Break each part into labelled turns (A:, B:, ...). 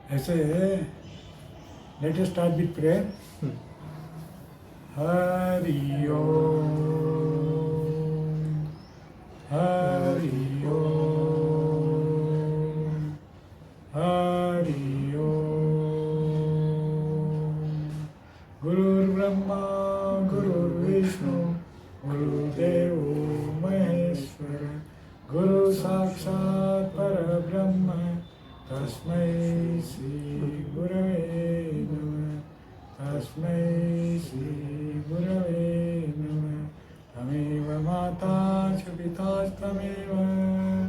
A: ऐसे let us start with prayer. Hari Om, Hari Om, Hari Om. गुरुर्ब्रह्मा गुरुर्विष्णु गुरुदेव महेश्वर, गुरु साक्षात् परब्रह्म तस्मै श्री गुरवे नमः. तस्मै श्री गुरवे नमः. तमेव माता च पिता त्वमेव,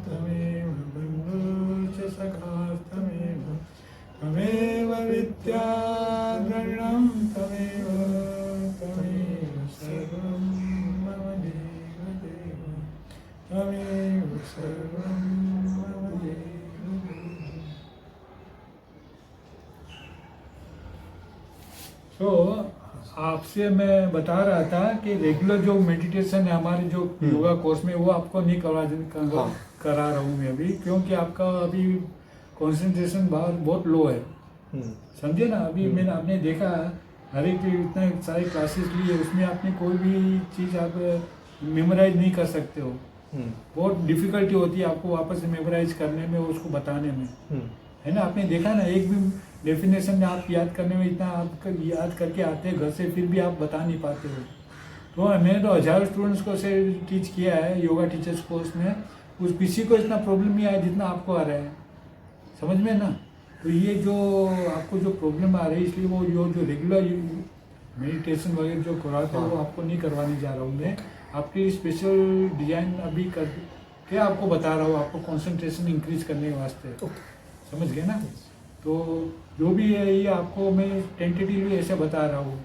A: तमेव बन्धुश्च सखा त्वमेव, तमेव विद्या द्रविणं तमेव, तमेव सर्वं मम देवदेव, तमेव सर्वं मम देवदेव. तो आपसे मैं बता रहा था कि रेगुलर जो मेडिटेशन है हमारे जो योगा कोर्स में, वो आपको नहीं करा रहा हूँ मैं अभी, क्योंकि आपका अभी कंसंट्रेशन बहुत लो है. समझे ना. अभी मैंने आपने देखा हर एक इतना सारे क्लासेस लिए, उसमें आपने कोई भी चीज़ आप मेमोराइज नहीं कर सकते हो. बहुत डिफिकल्टी होती है आपको वापस से मेमोराइज करने में, उसको बताने में, है ना. आपने देखा ना, एक भी डेफिनेशन आप याद करने में इतना आप याद करके आते हैं घर से, फिर भी आप बता नहीं पाते हो. तो मैंने तो हजारों स्टूडेंट्स को से टीच किया है योगा टीचर्स कोर्स में, उस किसी को इतना प्रॉब्लम नहीं आया जितना आपको आ रहा है. समझ में ना. तो ये जो आपको जो प्रॉब्लम आ रही है, इसलिए वो जो रेगुलर मेडिटेशन वगैरह जो कराते हैं वो आपको नहीं करवाने जा रहा हूँ मैं. आपकी स्पेशल डिजाइन अभी कर के आपको बता रहा हूँ, आपको कंसंट्रेशन इंक्रीज करने के वास्ते. समझ गए ना. तो जो भी है ये आपको मैं टेंटेटिवली ऐसे बता रहा हूँ.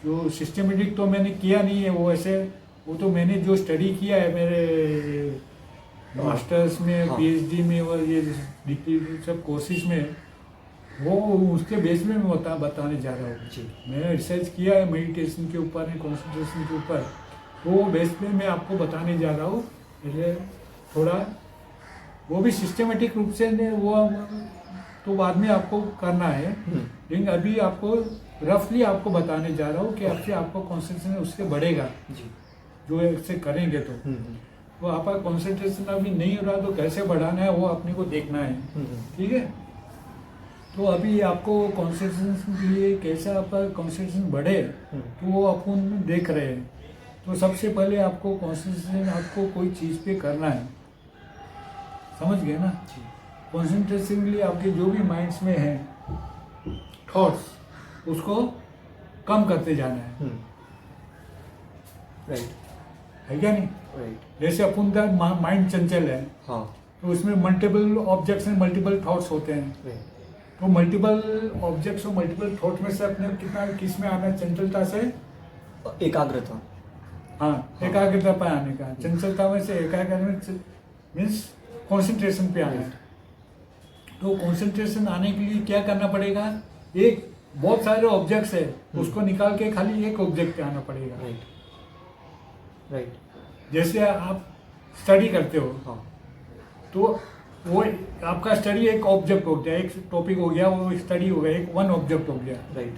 A: जो सिस्टमेटिक तो मैंने किया नहीं है वो ऐसे, वो तो मैंने जो स्टडी किया है मेरे मास्टर्स में, पीएचडी में और ये डिग्री सब कोर्सेज में, वो उसके बेस में मैं बताने जा रहा हूँ. मैंने रिसर्च किया है मेडिटेशन के ऊपर, कंसंट्रेशन के ऊपर, तो वो बेस में मैं आपको बताने जा रहा हूँ. इसलिए थोड़ा वो भी सिस्टमेटिक रूप से वो तो बाद में आपको करना है, लेकिन अभी आपको रफली आपको बताने जा रहा हूँ कि आपसे आपको कंसंट्रेशन उससे बढ़ेगा जो ऐसे करेंगे. तो आपका कंसंट्रेशन अभी नहीं हो रहा तो कैसे बढ़ाना है वो अपने को देखना है. ठीक है. तो अभी आपको कंसंट्रेशन के लिए कैसे आपका कंसंट्रेशन बढ़े तो वो अपन देख रहे हैं. तो सबसे पहले आपको कंसंट्रेशन आपको कोई चीज़ पे करना है. समझ गए ना. कंसंट्रेशन के लिए आपके जो भी माइंड्स में है थॉट्स, उसको कम करते जाना है.
B: राइट.
A: है क्या नहीं.
B: राइट.
A: जैसे अपन का माइंड चंचल है, तो उसमें multiple objects and multiple thoughts होते हैं. तो मल्टीपल ऑब्जेक्ट्स और मल्टीपल थॉट में से अपने कितना किस में आना है, चंचलता से
B: एकाग्रता.
A: हाँ, एकाग्रता पे आने का. चंचलता में से एकाग्रता मीन्स कंसंट्रेशन पे आना है. तो कंसंट्रेशन आने के लिए क्या करना पड़ेगा, एक बहुत सारे ऑब्जेक्ट्स है उसको निकाल के खाली एक ऑब्जेक्ट पे आना पड़ेगा.
B: राइट.
A: जैसे आप स्टडी करते हो, तो वो आपका स्टडी एक ऑब्जेक्ट हो गया, एक टॉपिक हो गया, वो स्टडी हो गया, एक वन ऑब्जेक्ट हो गया.
B: राइट.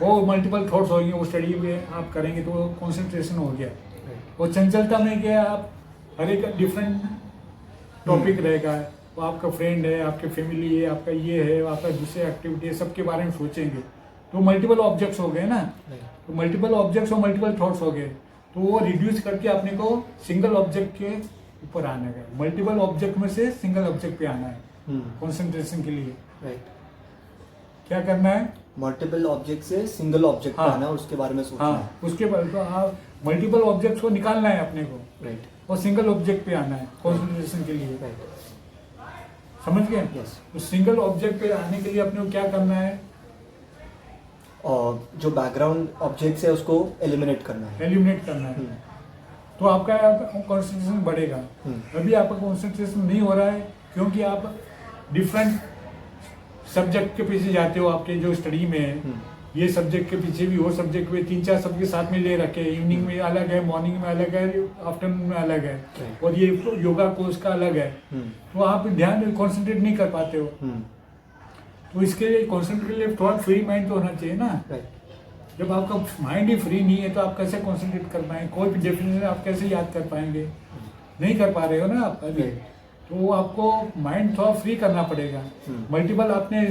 A: वो मल्टीपल थॉट्स हो गए, वो स्टडी में आप करेंगे तो कंसंट्रेशन हो गया. और चंचलता में क्या, आप हर एक डिफरेंट टॉपिक रहेगा. वो आपका फ्रेंड है, आपके फैमिली है, आपका ये है, आपका दूसरे एक्टिविटी है, सबके बारे में सोचेंगे. तो मल्टीपल ऑब्जेक्ट्स हो गए ना. तो मल्टीपल ऑब्जेक्ट्स और मल्टीपल थॉट्स हो गए, तो वो रिड्यूस करके अपने को सिंगल ऑब्जेक्ट के ऊपर आना है. मल्टीपल ऑब्जेक्ट में से सिंगल ऑब्जेक्ट पे आना है कंसंट्रेशन के लिए.
B: राइट.
A: क्या करना है,
B: मल्टीपल ऑब्जेक्ट से सिंगल ऑब्जेक्ट पे आना है, उसके बारे में सोचना है.
A: उसके बाद तो आप मल्टीपल ऑब्जेक्ट्स को निकालना है अपने को.
B: राइट.
A: और सिंगल ऑब्जेक्ट पे आना है कंसंट्रेशन के लिए.
B: राइट.
A: समझ गए.
B: यस.
A: तो सिंगल ऑब्जेक्ट पे आने के लिए अपने को क्या करना है,
B: और जो बैकग्राउंड ऑब्जेक्ट्स है उसको एलिमिनेट करना है.
A: एलिमिनेट करना है. तो आपका कंसंट्रेशन बढ़ेगा. अभी आपका कंसंट्रेशन नहीं हो रहा है क्योंकि आप डिफरेंट सब्जेक्ट के पीछे जाते हो. आपके जो स्टडी में है, ये सब्जेक्ट के पीछे भी, वो सब्जेक्ट में 3-4 सब्जेक्ट साथ में ले रखे हैं. इवनिंग में अलग है, मॉर्निंग में अलग है, आफ्टरनून में अलग है, और ये योगा कोर्स का अलग है. तो आप ध्यान कंसंट्रेट नहीं कर पाते हो. तो इसके लिए कॉन्सेंट्रेट के लिए थोड़ा फ्री माइंड तो होना चाहिए ना।
B: राइट।
A: जब आपका माइंड ही फ्री नहीं है तो आप कैसे कॉन्सेंट्रेट कर पाएंगे, कोई भी डेफिनेशन आप कैसे याद कर पाएंगे, नहीं कर पा रहे हो ना आप अभी।
B: Right.
A: तो आपको माइंड थोड़ा फ्री करना पड़ेगा। मल्टीपल आपने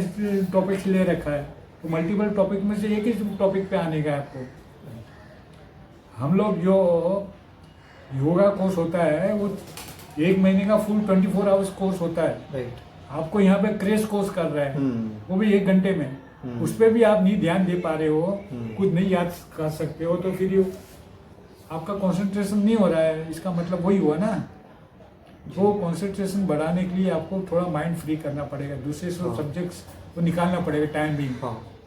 A: टॉपिक्स ले रखा है, तो मल्टीपल टॉपिक में से एक ही टॉपिक पे आने का है आपको। हम लोग जो योगा कोर्स होता है वो 1 महीने का फुल 24 आवर्स कोर्स होता है।
B: राइट।
A: आपको यहाँ पे क्रेश कोर्स कर रहा है, वो भी 1 घंटे में। उस पर भी आप नहीं ध्यान दे पा रहे हो, कुछ नहीं याद कर सकते हो, तो फिर आपका कंसंट्रेशन नहीं हो रहा है, इसका मतलब वही हुआ ना। तो कंसंट्रेशन बढ़ाने के लिए आपको थोड़ा माइंड फ्री करना पड़ेगा, दूसरे सब्जेक्ट्स को निकालना पड़ेगा टाइम भी।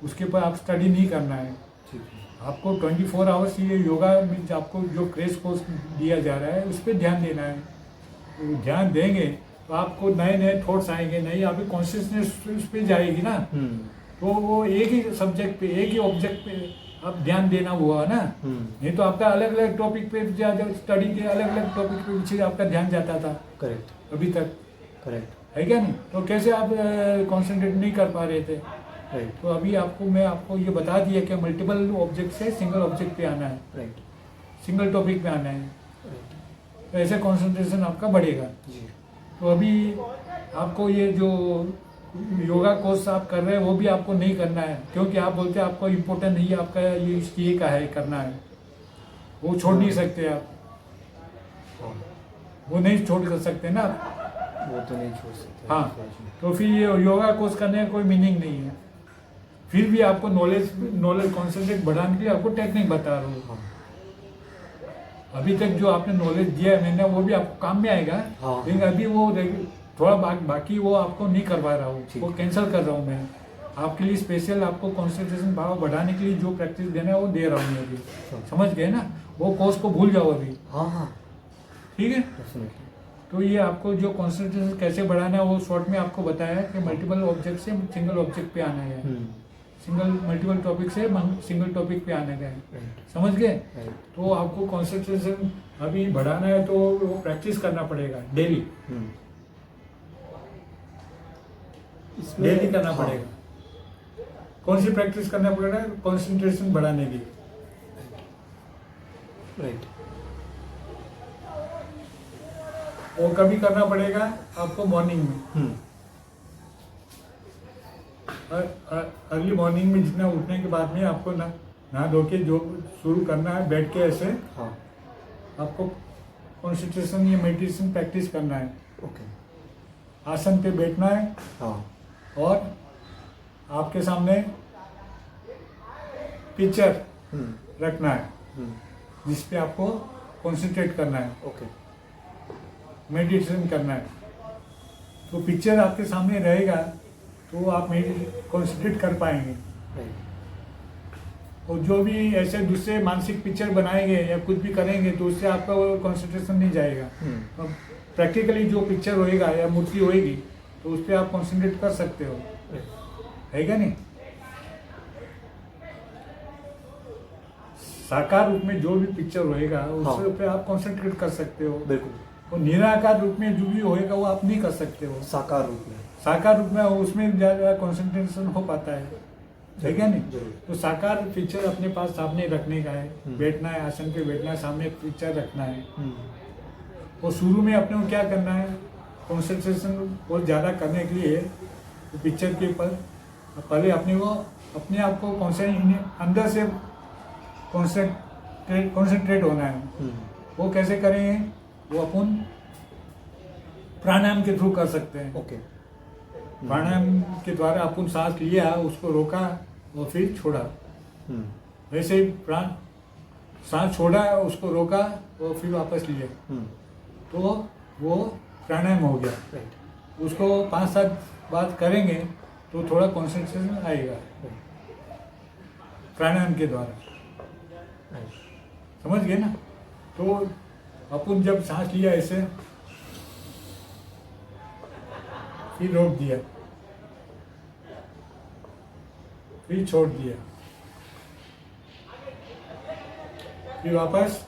A: उसके ऊपर आप स्टडी नहीं करना है। आपको 24 आवर्स ये योगा में आपको जो क्रेश कोर्स दिया जा रहा है उस पर ध्यान देना है। तो ध्यान देंगे तो आपको नए नए थॉट्स आएंगे, नई आपकी कॉन्शियसनेस उस पर जाएगी ना। तो वो एक ही सब्जेक्ट पे, एक ही ऑब्जेक्ट पे आप ध्यान देना हुआ ना। नहीं तो आपका अलग अलग टॉपिक पे स्टडी के अलग अलग टॉपिक पे पीछे आपका ध्यान जाता था।
B: करेक्ट।
A: अभी तक
B: करेक्ट
A: है क्या नहीं? तो कैसे आप कंसंट्रेट नहीं कर पा रहे थे?
B: राइट।
A: तो अभी मैं आपको ये बता दिया कि मल्टीपल ऑब्जेक्ट से सिंगल ऑब्जेक्ट पे आना है,
B: राइट।
A: सिंगल टॉपिक पे आना है,
B: राइट।
A: तो ऐसे कंसंट्रेशन आपका बढ़ेगा।
B: जी।
A: तो अभी आपको ये जो योगा कोर्स आप कर रहे हैं वो भी आपको नहीं करना है, क्योंकि आप बोलते हैं आपको इम्पोर्टेंट नहीं है, आपका ये का है करना है, वो छोड़ नहीं सकते आप, वो नहीं छोड़ कर सकते ना आप।
B: वो तो नहीं छोड़ सकते।
A: हाँ, तो फिर ये योगा कोर्स करने का कोई मीनिंग नहीं है। फिर भी आपको नॉलेज कॉन्सेंट्रेट बढ़ाने के लिए आपको टेक्निक बता रहा हूँ। अभी तक जो आपने नॉलेज दिया है मैंने, वो भी आपको काम में आएगा। लेकिन अभी वो थोड़ा बाकी वो आपको नहीं करवा रहा हूँ, वो कैंसिल कर रहा हूँ मैं। आपके लिए स्पेशल आपको कंसंट्रेशन भाव बढ़ाने के लिए जो प्रैक्टिस देना है वो दे रहा हूँ अभी। समझ गए ना? वो कोर्स को भूल जाओ अभी।
B: हाँ,
A: ठीक है। तो ये आपको जो कंसंट्रेशन कैसे बढ़ाना है वो शॉर्ट में आपको बताया कि मल्टीपल ऑब्जेक्ट से सिंगल ऑब्जेक्ट पे आना है, मल्टीपल टॉपिक से सिंगल टॉपिक पे आने का है। समझ गए? तो आपको कंसंट्रेशन अभी बढ़ाना है तो वो प्रैक्टिस करना पड़ेगा डेली। डेली करना पड़ेगा। कौन सी प्रैक्टिस करना पड़ेगा? कंसंट्रेशन बढ़ाने की।
B: राइट।
A: वो कभी करना पड़ेगा आपको मॉर्निंग में। अर्ली मॉर्निंग में जितना उठने के बाद में आपको नहा धो के जो शुरू करना है, बैठ के ऐसे आपको कंसंट्रेशन या मेडिटेशन प्रैक्टिस करना है।
B: ओके।
A: आसन पे बैठना है और आपके सामने पिक्चर रखना है जिस पे आपको कंसंट्रेट करना है।
B: ओके।
A: मेडिटेशन करना है। तो पिक्चर आपके सामने रहेगा तो आप कंसंट्रेट कर पाएंगे। और जो भी ऐसे दूसरे मानसिक पिक्चर बनाएंगे या कुछ भी करेंगे तो उससे आपका वो कंसंट्रेशन नहीं जाएगा। तो प्रैक्टिकली जो पिक्चर होएगा या मूर्ति होएगी तो उस पर आप कंसंट्रेट कर सकते हो, है क्या नहीं? साकार रूप में जो भी पिक्चर होएगा उससे पे आप कंसंट्रेट कर सकते हो।
B: बिल्कुल।
A: और निराकार रूप में जो भी होएगा वो आप नहीं कर सकते हो।
B: साकार रूप में,
A: साकार रूप में उसमें ज़्यादा कंसंट्रेशन हो पाता है क्या नहीं? तो साकार पिक्चर अपने पास सामने रखने का है, बैठना है, आसन पे बैठना है, सामने पिक्चर रखना है। और शुरू में अपने को क्या करना है, कंसंट्रेशन बहुत ज़्यादा करने के लिए तो पिक्चर के ऊपर पहले अपने आप को अंदर से कॉन्सेंट्रेट होना है। वो कैसे करेंगे? वो अपन प्राणायाम के थ्रू कर सकते हैं।
B: ओके।
A: प्राणायाम के द्वारा अपन सांस लिया, उसको रोका और फिर छोड़ा। वैसे ही सांस छोड़ा, उसको रोका और फिर वापस लिया, तो वो प्राणायाम हो गया।
B: राइट।
A: उसको 5-7 बार करेंगे तो थोड़ा कंसंट्रेशन आएगा प्राणायाम के द्वारा। समझ गए ना? तो अपन जब सांस लिया ऐसे, फिर रोक दिया, फिर छोड़ दिया, फिर वापस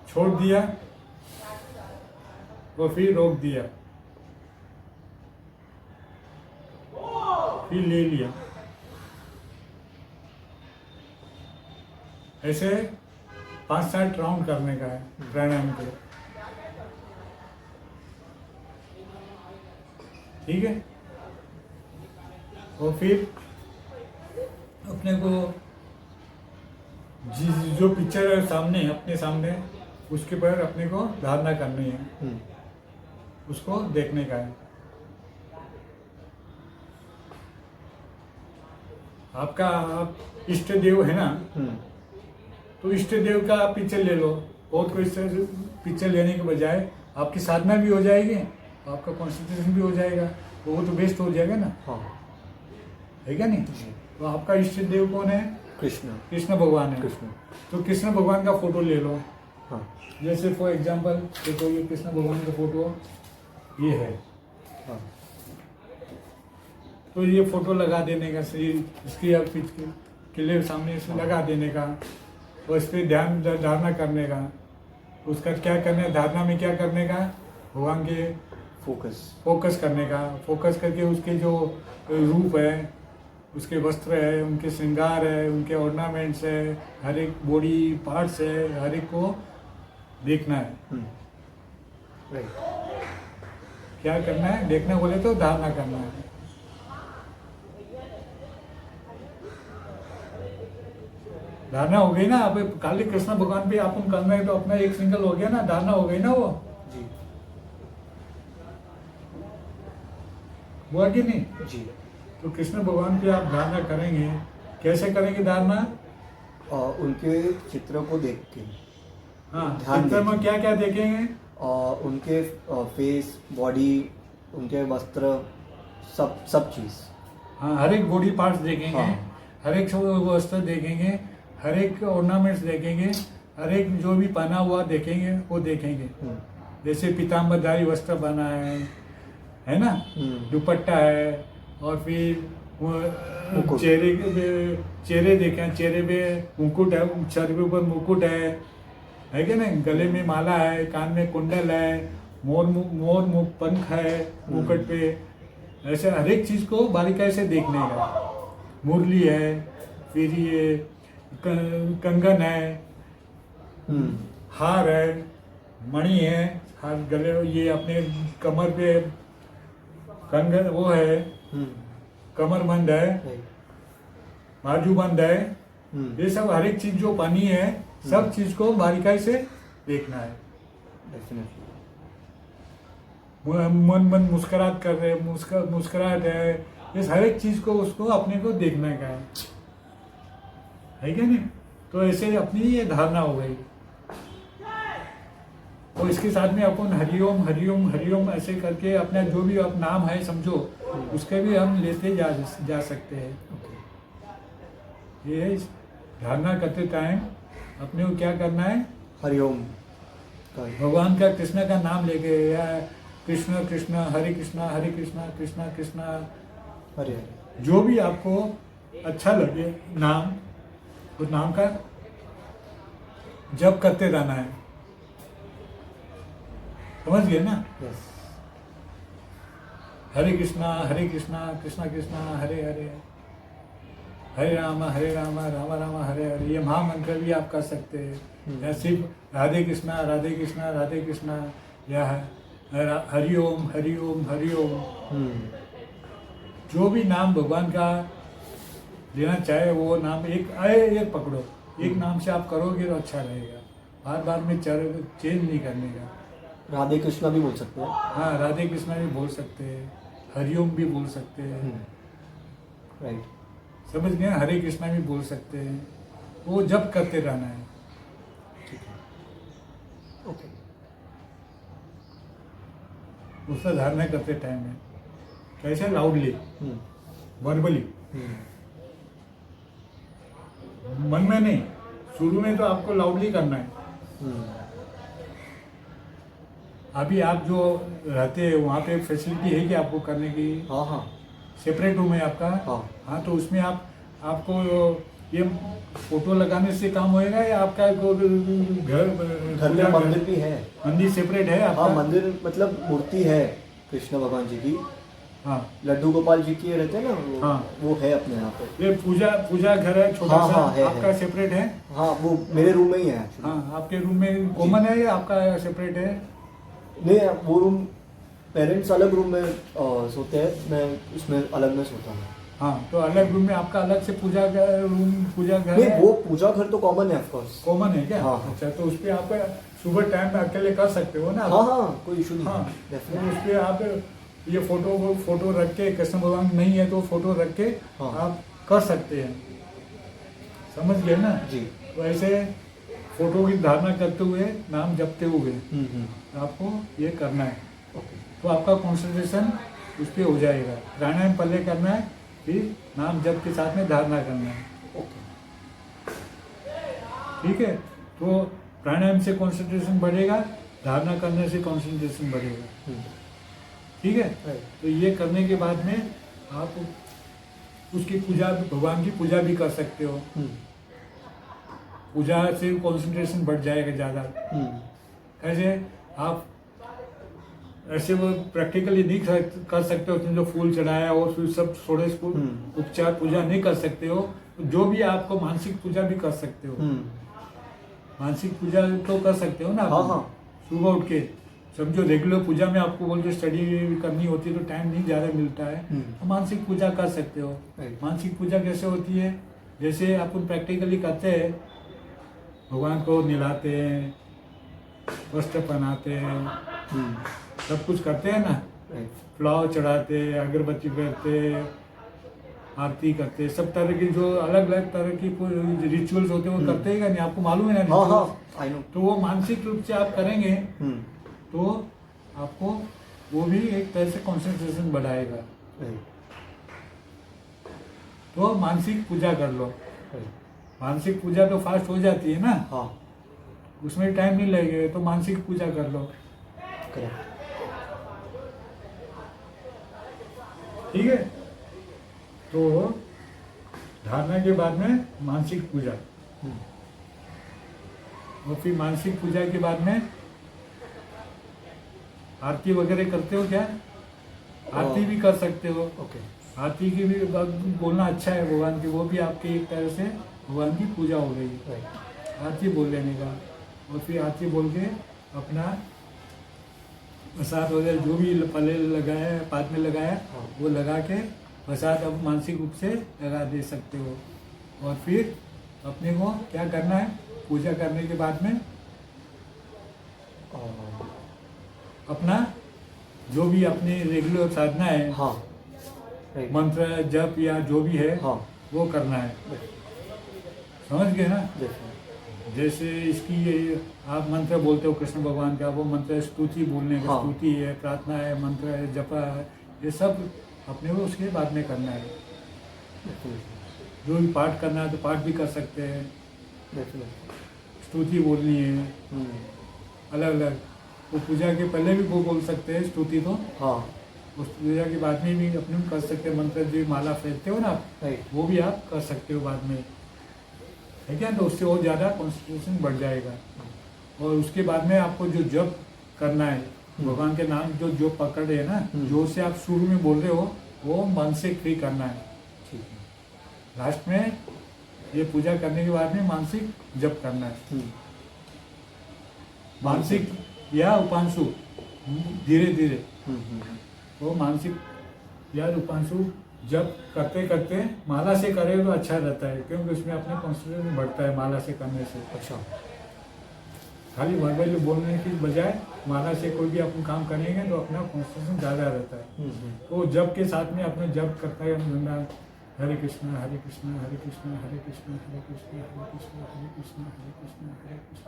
A: छोड़ दिया और फिर रोक दिया, फिर ले लिया, ऐसे 5-7 राउंड करने का है प्राणायाम को, ठीक है। और फिर अपने को जो पिक्चर है सामने, अपने सामने, उसके पर अपने को धारणा करनी है, उसको देखने का है। आपका आप इष्ट देव है ना, तो इष्ट देव का आप पिक्चर ले लो, और कोई पिक्चर लेने के बजाय आपकी साधना भी हो जाएगी, आपका कॉन्सेंट्रेशन भी हो जाएगा, वो तो बेस्ट हो जाएगा ना।
B: हाँ,
A: है क्या नहीं? तो आपका इष्ट देव कौन है?
B: कृष्ण।
A: कृष्ण भगवान है।
B: कृष्ण।
A: तो कृष्ण भगवान का फोटो ले लो।
B: हाँ।
A: जैसे फॉर एग्जांपल देखो, ये कृष्ण भगवान का फोटो ये है।
B: हाँ।
A: तो ये फोटो लगा देने का, इसकी आप किले सामने से लगा देने का, और इस पर ध्यान धारणा करने का। उसका क्या करना है, धारणा में क्या करने का, भगवान के फोकस करने का। फोकस करके उसके जो रूप है, उसके वस्त्र है, उनके श्रृंगार है, उनके ऑर्नामेंट्स है, हर एक बॉडी पार्ट्स है, हर एक को देखना है।
B: राइट।
A: क्या करना है, देखना बोले तो धारणा करना है। धारणा हो गई ना, आप काली कृष्ण भगवान पे अपन करना है, तो अपना एक सिंगल हो गया ना, धारणा हो गई ना वो
B: जी।
A: हुआ कि नहीं?
B: जी।
A: तो कृष्ण भगवान पे आप धारणा करेंगे, कैसे करेंगे धारणा?
B: उनके चित्र को देख के।
A: हाँ,
B: ध्यान
A: चित्र में
B: देखें।
A: क्या क्या देखेंगे?
B: उनके फेस, बॉडी, उनके वस्त्र, सब चीज़।
A: हाँ, हर एक बॉडी पार्ट्स देखेंगे।
B: हाँ।
A: हर एक वस्त्र देखेंगे, हर एक ऑर्नामेंट्स देखेंगे, हर एक जो भी पहना हुआ देखेंगे, वो देखेंगे। जैसे पीताम्बरधारी वस्त्र बना है ना, दुपट्टा है, और फिर वो चेहरे देखें, चेहरे पे मुकुट है, सर के ऊपर मुकुट है क्या नहीं, गले में माला है, कान में कुंडल है, मोर पंख है मुकुट पे। ऐसे हर एक चीज को बारीकाई से देखने का। मुरली है, फिर ये कंगन है, हार है, मणि है, हार गले, ये अपने कमर पे कंगन वो है, कमरबंद है, बाजूबंद है। ये सब हर एक चीज जो बनी है, सब चीज को बारीकाई से देखना है।
B: डेफिनेटली।
A: मन मुस्कुराहट कर रहे, मुस्कुराहट है, ये हर एक चीज को उसको अपने को देखने का है क्या नहीं? तो ऐसे अपनी ये धारणा हो गई। और इसके साथ में अपन हरिओम हरिओम हरिओम ऐसे करके अपना जो भी आप नाम है समझो, उसके भी हम लेते जा सकते हैं। ये धारणा करते टाइम अपने को क्या करना है,
B: हरिओम
A: भगवान का, कृष्ण का नाम लेके, या कृष्ण कृष्ण हरे कृष्णा हरे कृष्णा कृष्णा कृष्णा
B: हरे हरे,
A: जो भी आपको अच्छा लगे नाम, उस नाम का जप करते रहना है। समझ गए ना?
B: यस।
A: हरे कृष्णा कृष्णा कृष्णा हरे हरे, हरे राम राम राम हरे हरे। ये महामंत्र भी आप कर सकते हैं, या सिर्फ राधे कृष्णा राधे कृष्णा, या हरिओम हरिओम हरिओम। जो भी नाम भगवान का लेना चाहे वो नाम एक पकड़ो, एक नाम से आप करोगे तो अच्छा रहेगा। बार बार में चेंज नहीं करने का।
B: राधे कृष्णा भी बोल सकते हैं।
A: हाँ, राधे कृष्णा भी बोल सकते हैं, हरिओम भी बोल सकते हैं।
B: राइट।
A: समझ गए? हरे कृष्णा भी बोल सकते हैं। वो जप करते रहना है।
B: ठीक है, ओके।
A: उसका धारणा करते टाइम में कैसे, लाउडली, वर्बली, मन में नहीं। शुरू में तो आपको लाउडली करना है। अभी आप जो रहते हैं वहाँ पे फैसिलिटी है कि आपको करने की?
B: हाँ हाँ,
A: सेपरेट रूम है आपका? हाँ, तो उसमें आपको ये फोटो लगाने से काम होएगा, या आपका
B: घर में मंदिर भी है?
A: मंदिर सेपरेट है आपका?
B: हाँ, मंदिर मतलब मूर्ति है कृष्ण भगवान जी की,
A: हाँ
B: लड्डू गोपाल जी की रहते हैं ना
A: हाँ।
B: वो है अपने यहाँ पे।
A: ये पूजा पूजा घर है छोटा
B: हाँ,
A: सा,
B: हाँ, है।
A: आपका सेपरेट है?
B: हाँ वो मेरे रूम में ही है actually।
A: हाँ, आपके रूम में कॉमन है या आपका सेपरेट है?
B: नहीं वो रूम पेरेंट्स अलग रूम में सोते हैं, मैं उसमें अलग में सोता हूँ।
A: हाँ, तो अलग रूम में आपका अलग से पूजा का रूम पूजा घर
B: नहीं
A: है?
B: वो पूजा घर तो कॉमन है ऑफ कोर्स।
A: कॉमन है क्या?
B: हाँ, हाँ।
A: अच्छा, तो उस पे आप सुबह टाइम में अकेले कर सकते हो ना?
B: हाँ हाँ कोई इशू नहीं
A: हाँ,
B: है
A: तो
B: डेफिनेटली।
A: उस पे आप ये फोटो रख के, कृष्ण भगवान नहीं है तो फोटो रख के
B: हाँ।
A: आप कर सकते हैं, समझ गए ना?
B: जी।
A: तो ऐसे फोटो की धारणा करते हुए, नाम जपते हुए आपको ये करना है,
B: ओके।
A: तो आपका कंसंट्रेशन उस पर हो जाएगा। प्राणायाम पहले करना है, फिर नाम जप के साथ में धारणा करना है,
B: ओके।
A: ठीक है? तो प्राणायाम से कंसंट्रेशन बढ़ेगा, धारणा करने से कंसंट्रेशन बढ़ेगा, ठीक है?
B: राइट।
A: तो ये करने के बाद में आप उसकी पूजा, भगवान की पूजा भी कर सकते हो। पूजा से कंसंट्रेशन बढ़ जाएगा ज़्यादा। ऐसे आप ऐसे वो प्रैक्टिकली नहीं कर सकते हो, तुम जो फूल चढ़ाया और फिर सब थोड़े उपचार पूजा नहीं कर सकते हो, तो जो भी आपको मानसिक पूजा भी कर सकते हो। मानसिक पूजा तो कर सकते हो ना आप?
B: हाँ, हाँ।
A: सुबह उठ के समझो रेगुलर पूजा में आपको बोल के स्टडी करनी होती है तो टाइम नहीं ज़्यादा मिलता है, तो मानसिक पूजा कर सकते हो।
B: Right.
A: मानसिक पूजा कैसे होती है? जैसे अपन प्रैक्टिकली करते हैं, भगवान को नहलाते हैं, वस्त्र पहनाते हैं, सब कुछ करते हैं ना,
B: राइट।
A: फ्लावर चढ़ाते हैं, अगरबत्ती करते, आरती करते, सब तरह की जो अलग अलग तरह की रिचुअल्स होते हैं वो करते हैं, नहीं आपको मालूम है ना?
B: हाँ
A: rituals?
B: हाँ आई नो।
A: तो वो मानसिक रूप से आप करेंगे तो आपको वो भी एक तरह से कंसंट्रेशन बढ़ाएगा। तो मानसिक पूजा कर लो। मानसिक पूजा तो फास्ट हो जाती है ना,
B: हाँ
A: उसमें टाइम नहीं लगेगा, तो मानसिक पूजा कर लो,
B: करेक्ट।
A: ठीक है? तो धारणा के बाद में मानसिक पूजा, और फिर मानसिक पूजा के बाद में आरती वगैरह करते हो क्या? आरती भी कर सकते हो।
B: ओके।
A: आरती की भी बोलना अच्छा है भगवान की, वो भी आपकी एक तरह से भगवान की पूजा हो रही है।
B: राइट।
A: आरती बोल लेने का, और फिर आरती बोल के अपना प्रसाद वगैरह जो भी पहले लगाया, पात में लगाया,
B: हाँ।
A: वो लगा के प्रसाद अब मानसिक रूप से लगा दे सकते हो। और फिर अपने को क्या करना है? पूजा करने के बाद में अपना जो भी अपनी रेगुलर साधना है,
B: हाँ राइट।
A: मंत्र जप या जो भी है,
B: हाँ
A: वो करना है। समझ गए ना?
B: डेफिनेटली।
A: जैसे इसकी ये आप मंत्र बोलते हो कृष्ण भगवान का, वो मंत्र स्तुति बोलने का,
B: हाँ।
A: स्तुति है, प्रार्थना है, मंत्र है, जपा है, ये सब अपने को उसके बाद में करना है। जो भी पाठ करना है तो पाठ भी कर सकते हैं,
B: डेफिनेटली।
A: स्तुति बोलनी है अलग अलग। वो पूजा के पहले भी वो बोल सकते हैं स्तुति, तो
B: हाँ
A: उस पूजा के बाद में भी अपने कर सकते हैं। मंत्र जो माला फेरते हो ना आप,
B: राइट।
A: वो भी आप कर सकते हो बाद में, है क्या? तो उससे और ज़्यादा कॉन्सेंट्रेशन बढ़ जाएगा। और उसके बाद में आपको जो जप करना है, भगवान के नाम जो जो पकड़े है ना, जो से आप शुरू में बोल रहे हो, वो मन से फ्री करना है।
B: ठीक है।
A: लास्ट में ये पूजा करने के बाद में मानसिक जप करना है। मानसिक या उपांशु, धीरे धीरे वो मानसिक या उपांशु जब करते करते माला से करे तो अच्छा रहता है, क्योंकि उसमें अपना कॉन्सेंट्रेशन बढ़ता है माला से करने से।
B: अच्छा।
A: खाली वर्बली बोलने की बजाय माला से कोई भी अपन काम करेंगे तो अपना कॉन्सेंट्रेशन ज़्यादा रहता है। तो जप के साथ में अपने जप करता है, हरे कृष्ण हरे कृष्ण हरे कृष्ण हरे कृष्ण हरे कृष्ण हरे कृष्ण हरे कृष्ण हरे कृष्ण हरे कृष्ण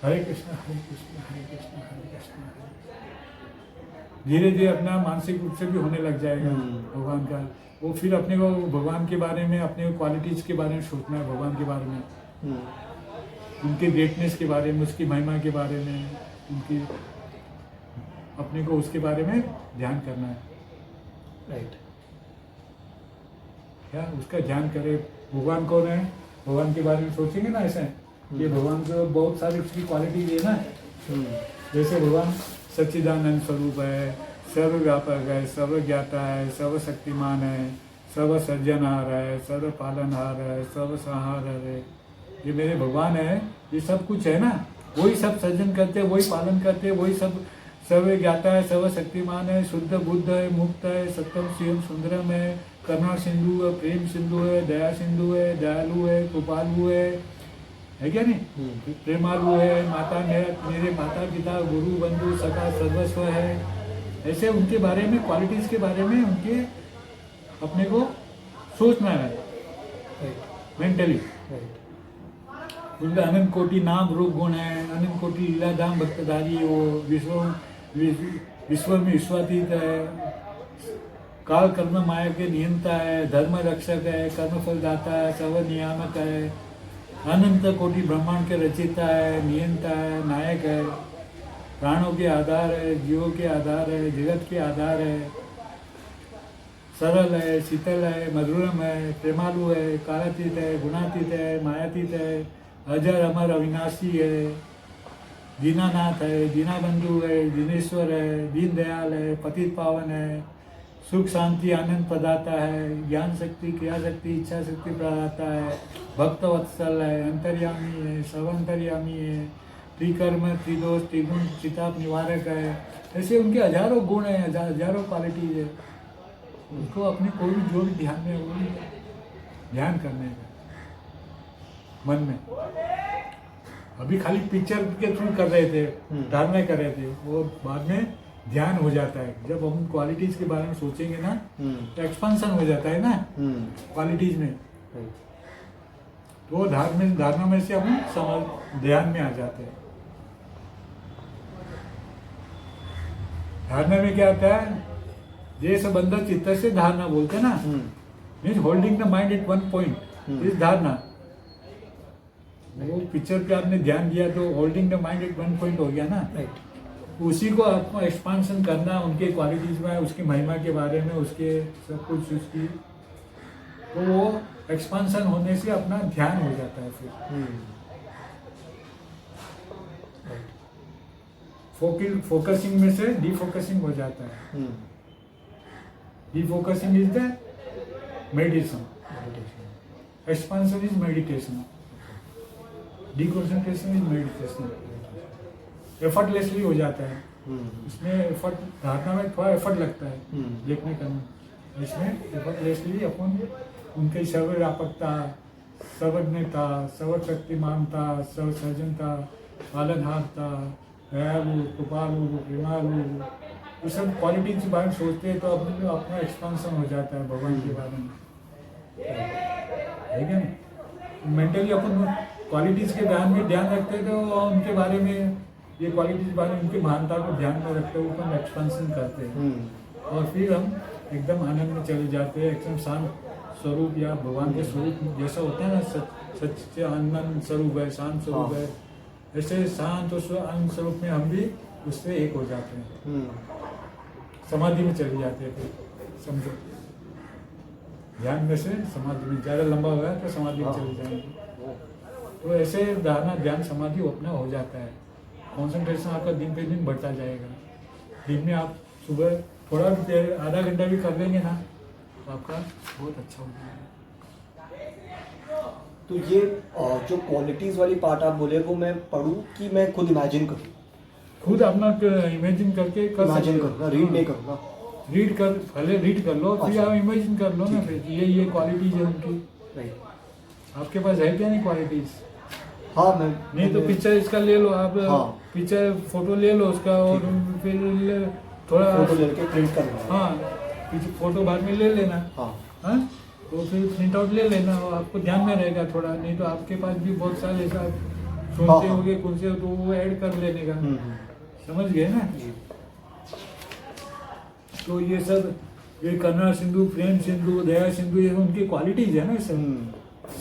A: हरे कृष्ण हरे कृष्ण हरे कृष्ण हरे कृष्ण हरे। धीरे धीरे अपना मानसिक रूप से भी होने लग जाएगा भगवान का। वो फिर अपने को भगवान के बारे में, अपने क्वालिटीज के बारे में सोचना है, भगवान के बारे में, उनके ग्रेटनेस के बारे में, उसकी महिमा के बारे में, उनकी अपने को उसके बारे में ध्यान करना है।
B: राइट।
A: क्या उसका ध्यान करे, भगवान कौन है, भगवान के बारे में सोचेंगे ना ऐसे, ये भगवान को बहुत सारी उसकी क्वालिटी है ना, जैसे भगवान सच्चिदानंद स्वरूप है, सर्वव्यापक है, सर्वज्ञाता है, सर्वशक्तिमान है, सर्व सृजनहार है, सर्व पालनहार है, सर्व संहारहार है। ये मेरे भगवान है, ये सब कुछ है ना, वही सब सृजन करते, वही पालन करते, वही सब सर्व ज्ञाता है, सर्व शक्तिमान है, शुद्ध बुद्ध है, मुक्त है, सत्यम शिवम सुंदरम है, करुणा सिंधु है, प्रेम सिंधु है, दया सिंधु है, दयालु है, कृपालु है क्या नहीं? प्रेमालु है, माता मेरे माता पिता गुरु बंधु सखा सर्वस्व है। ऐसे उनके बारे में, क्वालिटीज के बारे में उनके अपने को सोचना है मेंटली। उनका अनंत कोटि नाम रूप गुण है, अनंत कोटि लीलाधाम भक्तधारी, वो विश्व में विश्वातीत है, काल कर्म माया के नियंता है, धर्म रक्षक है, कर्म फल दाता है, सर्व नियामक है, अनंत कोटि ब्रह्मांड के रचयिता है, नियंता है, नायक है, प्राणों के आधार है, जीवों के आधार है, जगत के आधार है, सरल है, शीतल है, मधुरम है, प्रेमालु है, कालातीत है, गुणातीत है, मायातीत है, अजर अमर अविनाशी है, दीनानाथ है, दीनाबंधु है, दीनेश्वर है, दीन दयाल है, पतित पावन है, सुख शांति आनंद प्रदाता है, ज्ञान शक्ति क्रिया शक्ति इच्छा शक्ति प्रदाता है, भक्त वत्सल है, अंतर्यामी है, सर्वंतर्यामी है, त्रिकर्म त्रिदोष त्रिगुण चिताप निवारक है। ऐसे उनके हजारों गुण हैं, हजारों क्वालिटीज है। उसको अपने कोई भी जो भी ध्यान में वो ध्यान करने का मन में। अभी खाली पिक्चर के थ्रू कर रहे थे, धारणा कर रहे थे, वो बाद में ध्यान हो जाता है। जब हम क्वालिटीज के बारे में सोचेंगे ना तो एक्सपांसन हो जाता है ना क्वालिटीज में, तो धारणा में से हम समझ ध्यान में आ जाते हैं। धारणा में क्या आता है, जैसे बंदा चित्त से धारणा बोलते हैं ना, means holding the mind at one point is धारणा। वो पिक्चर पे आपने ध्यान दिया तो holding the mind at one point हो गया ना। उसी को आपको एक्सपांशन करना, उनके क्वालिटीज में, उसकी महिमा के बारे में, उसके सब कुछ उसकी, तो वो एक्सपांशन होने से अपना ध्यान हो जाता है। फिर फोकसिंग में से डिफोकसिंग हो जाता है। Defocusing is the meditation, expansion is meditation, deconcentration is meditation. Effortlessly हो जाता है। इसमें एफर्ट, धारणा में थोड़ा एफर्ट लगता है देखने का, इसमें एफर्टलेसली अपन उनके सर्वव्यापकता, सर्वज्ञता, सर्वशक्तिमानता, सर्वसर्जनता, पालनहारता, दयालु, कृपालु, प्रेमालु, ये सब क्वालिटी के बारे में सोचते हैं तो अपना एक्सपांसन हो जाता है भगवान के बारे में, है क्या नहीं? मेंटली अपन क्वालिटीज के ध्यान रखते हैं तो उनके बारे में, ये क्वालिटीज के बारे में, उनकी महानता को ध्यान में रखते हुए अपन एक्सपांसन करते हैं और फिर हम एकदम आनंद में चले जाते हैं। एकदम शांत स्वरूप या भगवान के स्वरूप जैसा होता है ना, सच आनंद स्वरूप है, शांत स्वरूप है, ऐसे शांत और आनंद स्वरूप में हम भी उससे एक हो जाते हैं, समाधि में चले जाते हैं। फिर समझो, ध्यान में से समाधि में, ज़्यादा लंबा हो गया तो समाधि में चले जाएंगे। तो ऐसे धारणा ध्यान समाधि अपना हो जाता है। कॉन्सेंट्रेशन आपका दिन पे दिन बढ़ता जाएगा। दिन में आप सुबह थोड़ा भी देर, आधा घंटा भी कर लेंगे ना तो आपका बहुत अच्छा हो जाएगा।
B: तो ये जो क्वालिटीज वाली पार्ट आप बोले वो मैं पढ़ूं कि मैं खुद इमेजिन करूं?
A: खुद अपना इमेजिन करके कर
B: इमेजिन करूंगा, रीड नहीं करूंगा।
A: रीड कर, पहले रीड कर लो, फिर आप इमेजिन कर लो ना। फिर ये क्वालिटीज है उनकी। आपके पास है क्या नहीं क्वालिटीज?
B: हाँ,
A: नहीं तो पिक्चर इसका ले लो आप। पिक्चर फोटो ले लो उसका और फिर थोड़ा
B: फोटो लेके प्रिंट कर लो।
A: हाँ, फोटो बाद में ले लेना। हाँ, तो फिर प्रिंट आउट ले लेना, आपको ध्यान में रहेगा थोड़ा। नहीं तो आपके पास भी बहुत सारे ऐसा सोचते होंगे कौन से, तो वो ऐड कर लेने का। समझ गए ना? तो ये सब, ये करुणा सिंधु, प्रेम सिंधु, दया सिंधु, ये उनकी क्वालिटीज है ना। सब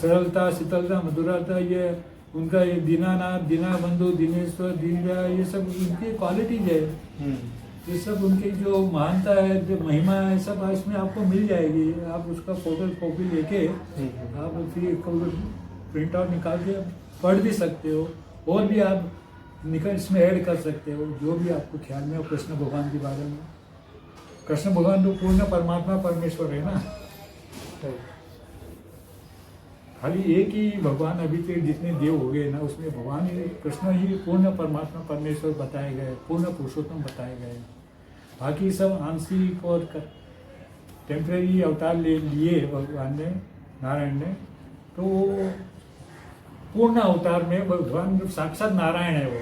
A: सरलता, शीतलता, मधुरता, ये उनका, ये दीनानाथ, दीनाबंधु, दीनेश्वर, दीनदयाल, ये सब उनकी क्वालिटीज है। ये सब उनकी जो महानता है, जो महिमा है, सब इसमें आपको मिल जाएगी। आप उसका फोटो कॉपी लेके आप फिर प्रिंट आउट निकाल के पढ़ भी सकते हो। और भी आप निकल इसमें ऐड कर सकते हो जो भी आपको ख्याल में हो कृष्ण भगवान के बारे में। कृष्ण भगवान तो पूर्ण परमात्मा परमेश्वर है ना,
B: राइट।
A: खाली एक ही भगवान अभी तक जितने देव हो गए ना उसमें भगवान ही कृष्ण ही पूर्ण परमात्मा परमेश्वर बताए गए, पूर्ण पुरुषोत्तम बताए गए। बाकी सब आंशिक और टेम्परेरी अवतार ले लिए भगवान ने, नारायण ने, तो वो पूर्ण अवतार में भगवान साक्षात नारायण है। वो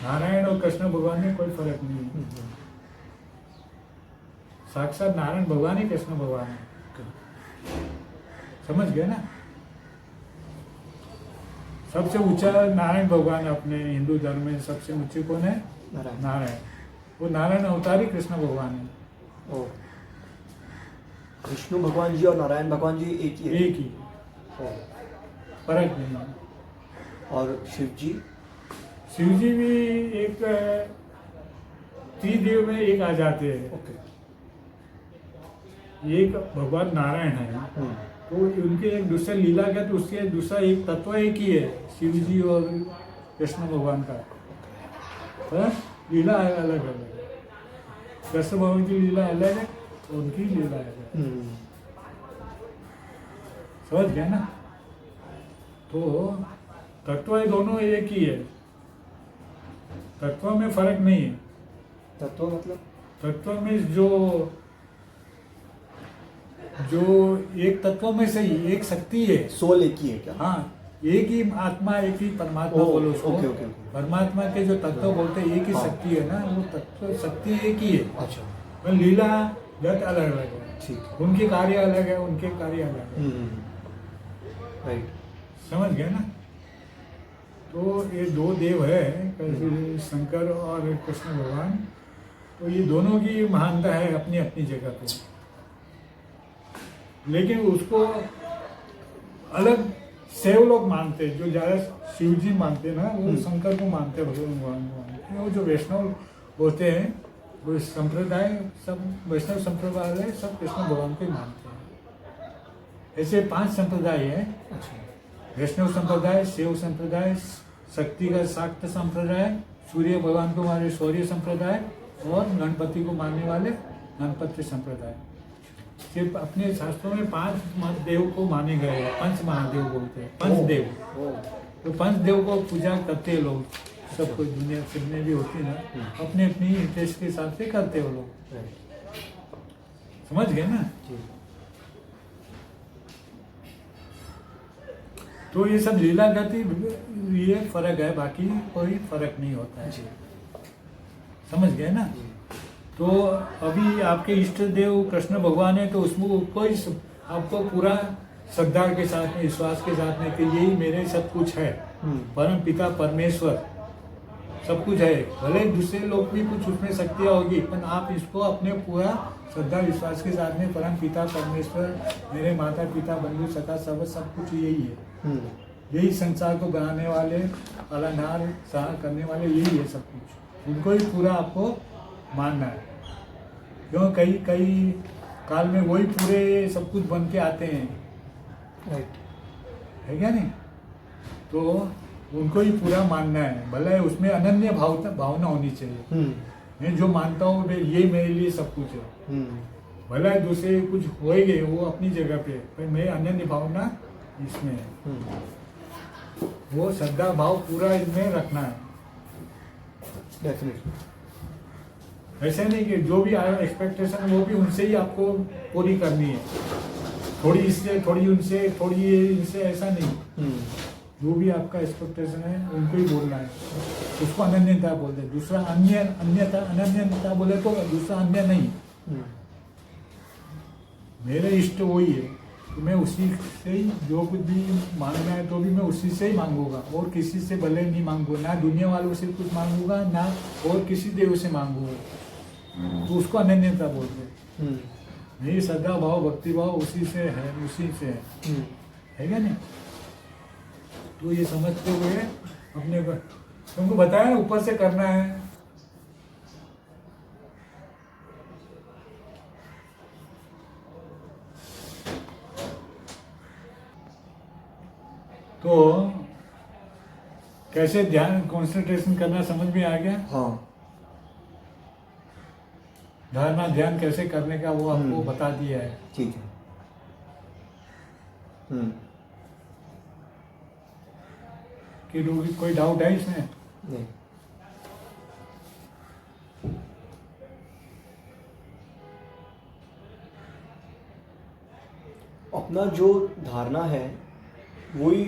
A: नारायण और कृष्ण भगवान में कोई फर्क नहीं है। साक्षात नारायण भगवान ही कृष्ण भगवान है। समझ गए ना? सबसे ऊंचा नारायण भगवान है अपने हिंदू धर्म में। सबसे ऊंचे कौन है?
B: नारायण।
A: नारायण। वो नारायण अवतार ही कृष्ण भगवान है।
B: ओ, विष्णु भगवान जी और नारायण भगवान जी एक ही है?
A: एक ही,
B: ओ,
A: फर्क नहीं है।
B: और शिव जी?
A: शिव जी भी एक त्रिदेव में एक आ जाते हैं।
B: ओके।
A: एक भगवान नारायण है तो उनके एक दूसरे लीला का, तो उसके दूसरा एक तत्व एक ही है शिव जी और कृष्ण भगवान का, पर लीला अलग अलग है। कृष्ण भगवान की लीला अलग है, उनकी लीला अलग है। समझ गया ना? तो तत्व ये दोनों एक ही है, तत्व में फर्क नहीं है।
B: तत्व मतलब?
A: तत्व में जो एक तत्व में से ही एक शक्ति है।
B: सोल एक ही है क्या?
A: हाँ, एक ही आत्मा, एक ही परमात्मा
B: ओ,
A: बोलो उसको।
B: Okay, okay, okay.
A: परमात्मा के जो तत्व बोलते हैं एक ही
B: हाँ।
A: शक्ति है ना, वो तत्व शक्ति एक ही है।
B: अच्छा,
A: पर लीला गत अलग अलग है।
B: ठीक।
A: उनके कार्य अलग है, उनके कार्य अलग है।
B: राइट।
A: समझ गए ना? तो ये दो देव है, शंकर और कृष्ण भगवान। तो ये दोनों की महानता है अपनी अपनी जगह पे, लेकिन उसको अलग शैव लोग मानते हैं। जो ज़्यादा शिव जी मानते हैं ना, वो शंकर को मानते हैं, भगवान को मानते हैं। वो जो वैष्णव होते हैं वो संप्रदाय, सब वैष्णव संप्रदाय है, सब कृष्ण भगवान को ही मानते हैं। ऐसे 5 संप्रदाय है।
B: अच्छा।
A: वैष्णव संप्रदाय, शैव संप्रदाय, शक्ति का शाक्त संप्रदाय, सूर्य भगवान को माने सूर्य संप्रदाय, और गणपति को मानने वाले गणपति संप्रदाय। सिर्फ अपने शास्त्रों में 5 देव को माने गए हैं। 5 महादेव बोलते हैं, 5 देव। तो 5 देव को पूजा करते हैं लोग, सब कुछ दुनिया जितने भी होती है ना, अपने अपनी इंटरेस्ट के हिसाब से करते हैं वो लोग। समझ गए ना? तो ये सब लीला गति ये फर्क है, बाकी कोई फर्क नहीं होता है। समझ गए ना? तो अभी आपके इष्ट देव कृष्ण भगवान है, तो उसमें कोई आपको पूरा श्रद्धा के साथ में, विश्वास के साथ में कि यही मेरे सब कुछ है, परम पिता परमेश्वर सब कुछ है। भले दूसरे लोग भी कुछ उसमें शक्तियाँ होगी, पर आप इसको अपने पूरा श्रद्धा विश्वास के साथ में परम पिता परमेश्वर, मेरे माता पिता बंधु सखा सब कुछ यही है। यही संसार को बनाने वाले, पालनहार सहार करने वाले यही है सब कुछ। उनको ही पूरा आपको मानना है, क्यों कई काल में वही पूरे सब कुछ बन के आते हैं।
B: राइट
A: है क्या नहीं? तो उनको ही पूरा मानना है, भले उसमें अनन्य भावना होनी चाहिए। मैं जो मानता हूँ ये मेरे लिए सब कुछ है। भले दूसरे कुछ हो ही गए वो अपनी जगह पे, पर मैं अनन्य भावना इसमें है। वो श्रद्धा भाव पूरा इनमें रखना है।
B: डेफिनेटली।
A: ऐसे नहीं कि जो भी आया एक्सपेक्टेशन वो भी उनसे ही आपको पूरी करनी है, थोड़ी इससे थोड़ी उनसे थोड़ी इनसे, ऐसा नहीं। जो भी आपका एक्सपेक्टेशन है उनको ही बोलना है, उसको अनन्यता बोलते हैं। दूसरा अनन्यता बोले तो दूसरा अन्य नहीं। मेरे इष्ट वही है, तो मैं उसी से ही जो कुछ भी मांगना है तो भी मैं उसी से ही मांगूंगा, और किसी से भले नहीं मांगूंगा, ना दुनिया वालों से कुछ मांगूंगा, ना और किसी देव से मांगूंगा। तो उसको अनन्यता बोलते हैं। मेरी श्रद्धा भाव भक्ति भाव उसी से है, उसी से है क्या नहीं? तो ये समझते हुए अपने को तुमको बताया ना ऊपर से करना है। तो कैसे ध्यान कंसंट्रेशन करना समझ में आ गया?
B: हाँ
A: धारणा ध्यान कैसे करने का वो आपको
B: हम्म।
A: बता दिया है।
B: ठीक है।
A: कि कोई डाउट है इसमें?
B: नहीं। अपना जो धारणा है वही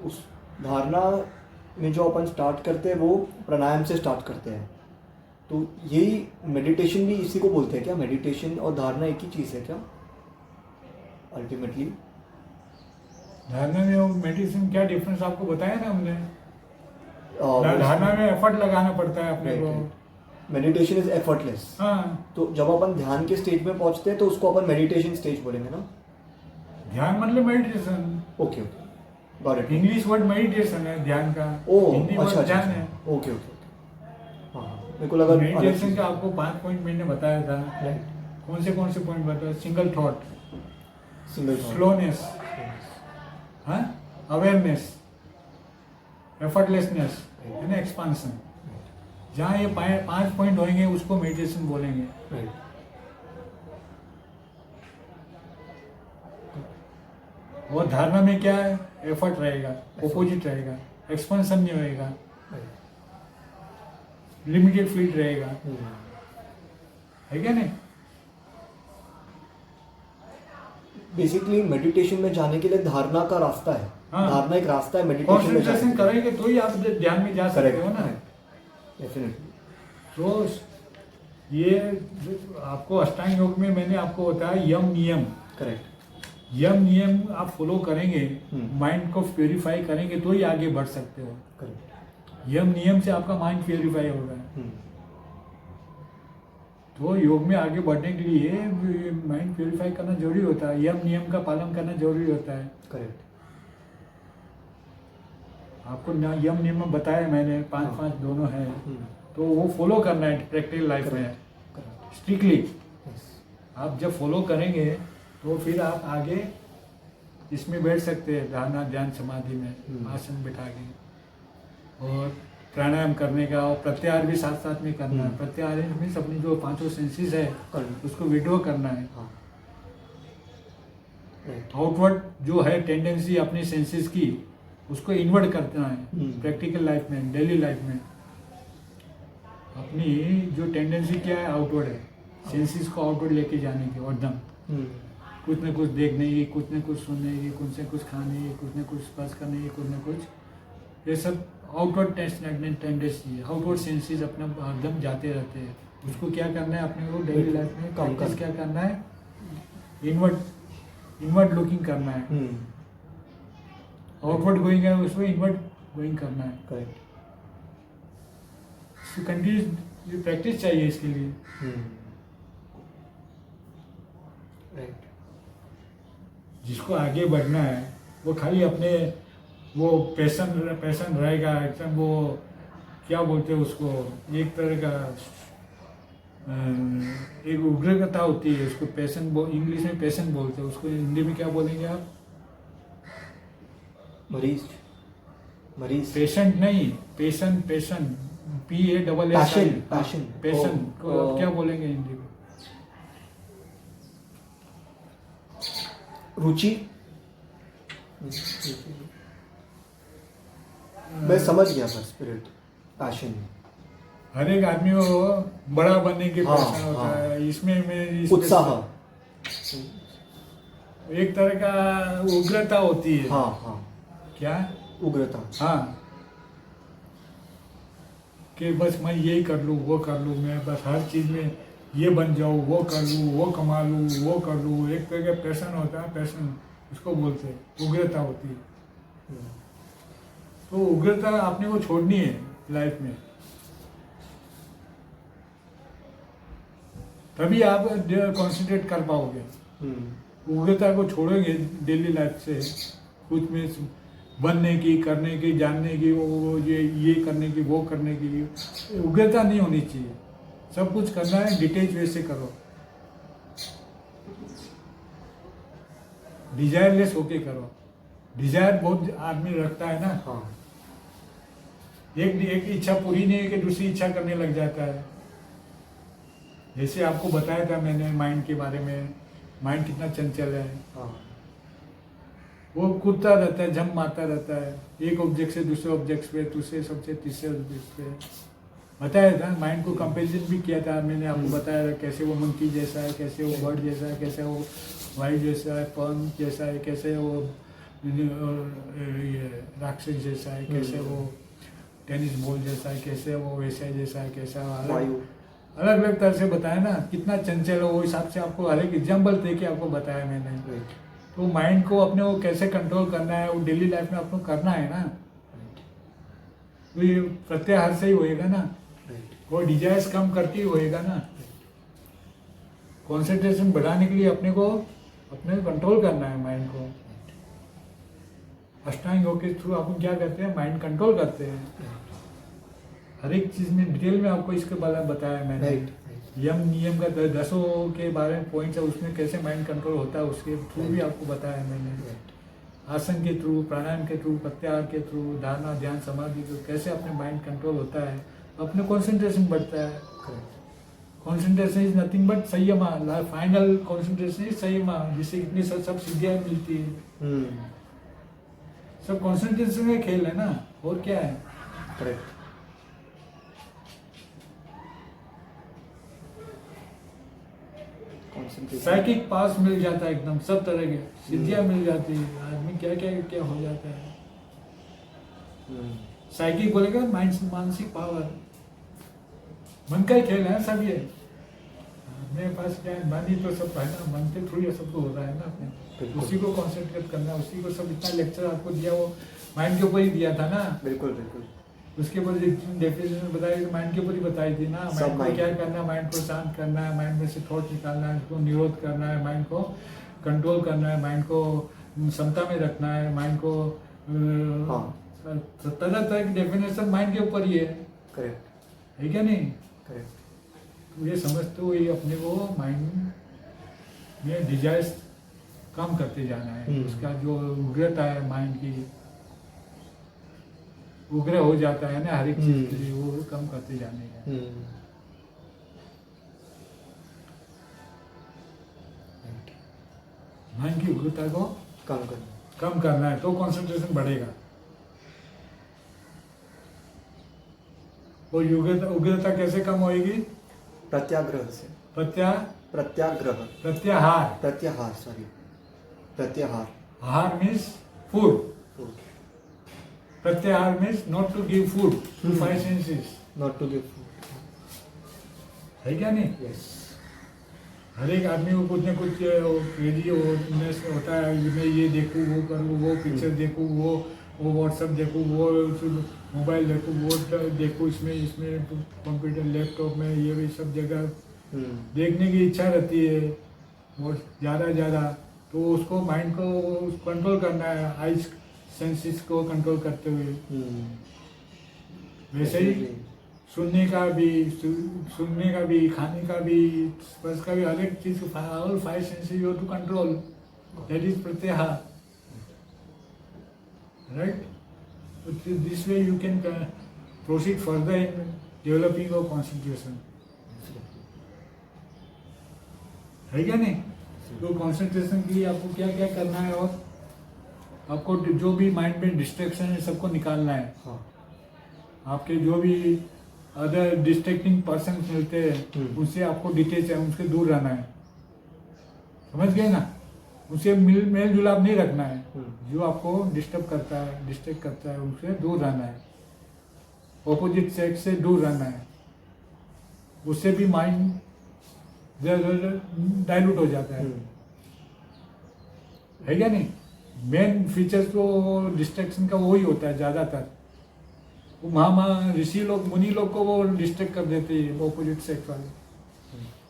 B: उस धारणा में जो अपन स्टार्ट करते हैं वो प्राणायाम से स्टार्ट करते हैं, तो यही मेडिटेशन भी इसी को बोलते हैं क्या? मेडिटेशन और धारणा एक ही चीज़ है क्या अल्टीमेटली?
A: धारणा में और मेडिटेशन क्या डिफरेंस आपको बताया ना हमने। धारणा में एफर्ट लगाना पड़ता है अपने को।
B: Meditation is effortless.
A: हाँ,
B: तो जब अपन ध्यान के स्टेज में पहुंचते हैं तो उसको अपन मेडिटेशन स्टेज बोलेंगे ना?
A: ध्यान मतलब meditation.
B: Okay okay, got it.
A: English word meditation है ध्यान का।
B: ओह
A: हिंदी
B: अच्छा
A: वर्ड
B: अच्छा
A: ध्यान
B: अच्छा।
A: है।
B: Okay okay okay. हाँ हाँ, मेरे को लगा अलग
A: मेडिटेशन
B: चीज़
A: का
B: है।
A: आपको 5 पॉइंट मैंने बताया था।
B: राइट।
A: कौन से पॉइंट बताया? सिंगल थॉट,
B: सिंगल
A: स्लोनेस, हाँ, अवेयरनेस, एफर्टलेसनेस है ना, एक्सपांशन। जहाँ ये 5 पॉइंट होंगे उसको मेडिटेशन बोलेंगे।
B: राइट।
A: और धारणा में क्या है? एफर्ट रहेगा, ऑपोजिट रहेगा, एक्सपेंशन नहीं होएगा, लिमिटेड फील्ड रहेगा, है क्या नहीं?
B: बेसिकली मेडिटेशन में जाने के लिए धारणा का रास्ता है।
A: हाँ।
B: धारणा एक रास्ता है मेडिटेशन में जाने
A: कॉन्सेंट्रेशन
B: के लिए।
A: करेंगे तो ही आप ध्यान में जा सकते हो ना।
B: डेफिनेटली।
A: तो ये जो आपको अष्टांग योग में मैंने आपको बताया यम नियम।
B: करेक्ट।
A: यम नियम आप फॉलो करेंगे,
B: हम्म।
A: माइंड को प्योरीफाई करेंगे तो ही आगे बढ़ सकते हो।
B: करेक्ट।
A: यम नियम से आपका माइंड प्योरीफाई होगा। तो योग में आगे बढ़ने के लिए माइंड प्योरीफाई करना जरूरी होता है, यम नियम का पालन करना जरूरी होता है।
B: करेक्ट।
A: आपको ना यम नियम में बताया मैंने, 5 दोनों है, तो वो फॉलो करना है प्रैक्टिकल लाइफ में स्ट्रिक्टली। आप जब फॉलो करेंगे तो फिर आप आगे इसमें बैठ सकते हैं, धारणा ध्यान समाधि में आसन बिठा के। और प्राणायाम करने का और प्रत्याहार भी साथ साथ में करना है। प्रत्याहार मीन्स अपनी जो 5 सेंसेस है उसको विड्रॉ करना है। आउटवर्ड जो है टेंडेंसी अपनी सेंसेस की, उसको इन्वर्ट करना है प्रैक्टिकल लाइफ में, डेली लाइफ में। अपनी जो टेंडेंसी क्या है, आउटवर्ड है, सेंसेस को आउटवर्ड लेके जाने की, और दम कुछ न कुछ देखने की, कुछ न कुछ सुनने की, कुछ न कुछ खाने की, कुछ न कुछ स्पर्श करने की, कुछ न कुछ, ये सब आउटवर्ड टेंडेंसी है। आउटवर्ड सेंसेस अपना एकदम जाते रहते हैं। उसको क्या करना है अपने को डेली लाइफ में प्रैक्टिस क्या करना है, इनवर्ड लुकिंग करना है। आउटवर्ड गोइंग है उसको इनवर्ड गोइंग करना है।
B: करेक्ट।
A: कंटिन्यूस प्रैक्टिस चाहिए इसके लिए।
B: राइट।
A: जिसको आगे बढ़ना है वो खाली अपने वो पैशन रहेगा एकदम, वो क्या बोलते हैं उसको, एक तरह का एक उग्रता होती है, उसको पैशन इंग्लिश में पैशन बोलते हैं, उसको हिंदी में क्या बोलेंगे आप?
B: मरीज।
A: पेशेंट नहीं, पैशन PASSION। पैशन को आप क्या बोलेंगे हिंदी में?
B: रुचि। मैं समझ गया सर, स्पिरिट, पैशन।
A: हर एक आदमी को बड़ा बनने की
B: हाँ,
A: पैशन होता
B: हाँ।
A: है। इसमें
B: उत्साह।
A: एक तरह का उग्रता होती है।
B: हाँ।
A: क्या?
B: उग्रता।
A: हाँ, कि बस मैं यही कर लूँ, वो कर लूँ, मैं बस हर चीज़ में ये बन जाऊँ, वो कर लूँ, वो कमा लूँ, वो कर लूँ। एक तरह का पैशन होता है, पैशन उसको बोलते हैं, उग्रता होती है। तो उग्रता आपने को छोड़नी है लाइफ में, तभी आप कॉन्सेंट्रेट कर पाओगे। उग्रता को छोड़ोगे डेली लाइफ से, कुछ में बनने की, करने की, जानने की, वो ये करने की, वो करने की, उग्रता नहीं होनी चाहिए। सब कुछ करना है डिटेच वे से करो, डिजायरलेस होके करो। डिजायर बहुत आदमी रखता है ना,
B: हाँ।
A: एक इच्छा पूरी नहीं है कि दूसरी इच्छा करने लग जाता है। जैसे आपको बताया था मैंने माइंड के बारे में, माइंड कितना चंचल है।
B: हाँ
A: वो कूदता रहता है, जंप मारता रहता है, एक ऑब्जेक्ट से दूसरे ऑब्जेक्ट पे, दूसरे सबसे तीसरे ऑब्जेक्ट पे। बताया था, माइंड को कंपेरिजन भी किया था मैंने आपको, बताया था कैसे वो मंकी जैसा है, कैसे वो बर्ड जैसा है, कैसे वो वाइल्ड जैसा है, पर्न जैसा है, कैसे वो ये राक्षस जैसा है, कैसे वो टेनिस बॉल जैसा है, कैसे वो वैसा जैसा है, कैसा
B: वायु।
A: अलग अलग तरह से बताया ना, कितना चंचल है वो, हिसाब से आपको हर एक एग्जाम्पल दे के आपको बताया मैंने।
B: राइट।
A: तो माइंड को अपने वो कैसे कंट्रोल करना है, वो डेली लाइफ में आपको करना है ना। तो ये प्रत्याहार से ही होएगा ना, वो डिजायर्स कम करके ही होएगा ना। कंसंट्रेशन बढ़ाने के लिए अपने कंट्रोल करना है माइंड को। अष्टांग योग के थ्रू अपन क्या करते हैं, माइंड कंट्रोल करते हैं। हर एक चीज में डिटेल में आपको इसके बारे में बताया मैंने। यम नियम का 10 के बारे में पॉइंट्स है, उसमें कैसे माइंड कंट्रोल होता है उसके थ्रू भी आपको बताया मैंने। आसन के थ्रू, प्राणायाम के थ्रू, प्रत्याहार के थ्रू, धारणा, ध्यान, समाधि के कैसे अपने माइंड कंट्रोल होता है, अपने कंसंट्रेशन बढ़ता है। Concentration is nothing but samyama, final concentration is samyama, जिससे इतनी सब सिद्धियां मिलती है। सब कंसंट्रेशन का खेल है ना, और क्या है।
B: करेक्ट।
A: साइकिक पास मिल जाता है, एकदम सब तरह के सिद्धियां मिल जाती है, आदमी क्या क्या क्या हो जाता है। साइकिक बोलेगा मानसिक पावर, मन का ही खेल है सब ये। मेरे पास क्या है, मन ही तो सब है ना, मन के थ्रू ये सब तो हो रहा है ना अपने, उसी को कॉन्सेंट्रेट करना, उसी को सब इतना लेक्चर आपको दिया वो माइंड के ऊपर ही दिया था ना।
B: बिल्कुल बिल्कुल।
A: उसके ऊपर डेफिनेशन बताई तो माइंड के ऊपर ही बताई थी ना। माइंड को क्या करना है, माइंड को शांत करना है, माइंड में से थॉट निकालना है, उसको निरोध करना है, माइंड को कंट्रोल करना है, माइंड को समता में रखना है, माइंड को तरह तरह की डेफिनेशन माइंड के ऊपर ही है।
B: करेक्ट
A: है क्या नहीं।
B: करेक्ट।
A: तो ये समझते हुए अपने को माइंड में डिजायर्स कम करते जाना है। उसका जो उग्रता है माइंड की, उग्र हो जाता है ना हर एक चीज के लिए, वो कम करते जाने का। माइंड की उग्रता को कम करना है तो कंसंट्रेशन बढ़ेगा। और उग्रता कैसे कम होएगी?
B: प्रत्याग्रह से। प्रत्याहार। हार मीन्स
A: फूड। प्रत्याहार means not to give food to 5 senses।
B: Not to give food.
A: है क्या नहीं?
B: यस।
A: हर एक आदमी को कुछ न कुछ क्रेजी होता है, मैं ये देखूँ, वो करूँ, वो पिक्चर देखूँ, वो व्हाट्सएप देखूँ, वो मोबाइल देखूँ, वो देखूँ, इसमें कंप्यूटर लैपटॉप में ये भी सब जगह देखने की इच्छा रहती है बहुत ज़्यादा। तो उसको माइंड को कंट्रोल करना है, आइज सेंसेस को कंट्रोल करते हुए। वैसे ही सुनने का भी, खाने का भी, स्पर्श का भी, हर एक चीज को all 5 senses you have to control. That is pratyahara, right? So this way you can proceed further in developing your concentration. है क्या नहीं? तो कंसंट्रेशन के लिए आपको क्या क्या करना है, और आपको जो भी माइंड में डिस्ट्रैक्शन है सबको निकालना है। आपके जो भी अदर डिस्ट्रैक्टिंग पर्सन मिलते हैं उनसे आपको डिटेच है, उनसे दूर रहना है। समझ गए ना? उनसे मेल जुलाप नहीं रखना है। जो आपको डिस्टर्ब करता है, डिस्ट्रैक्ट करता है, उनसे दूर रहना है। ऑपोजिट सेक्स से दूर रहना है, उससे भी माइंड डाइल्यूट हो जाता है क्या नहीं? मेन फीचर्स तो डिस्ट्रैक्शन का वही होता है ज़्यादातर। वो महा ऋषि लोग, मुनि लोग को वो डिस्ट्रैक्ट कर देते हैं ऑपोजिट सेक्स वाले।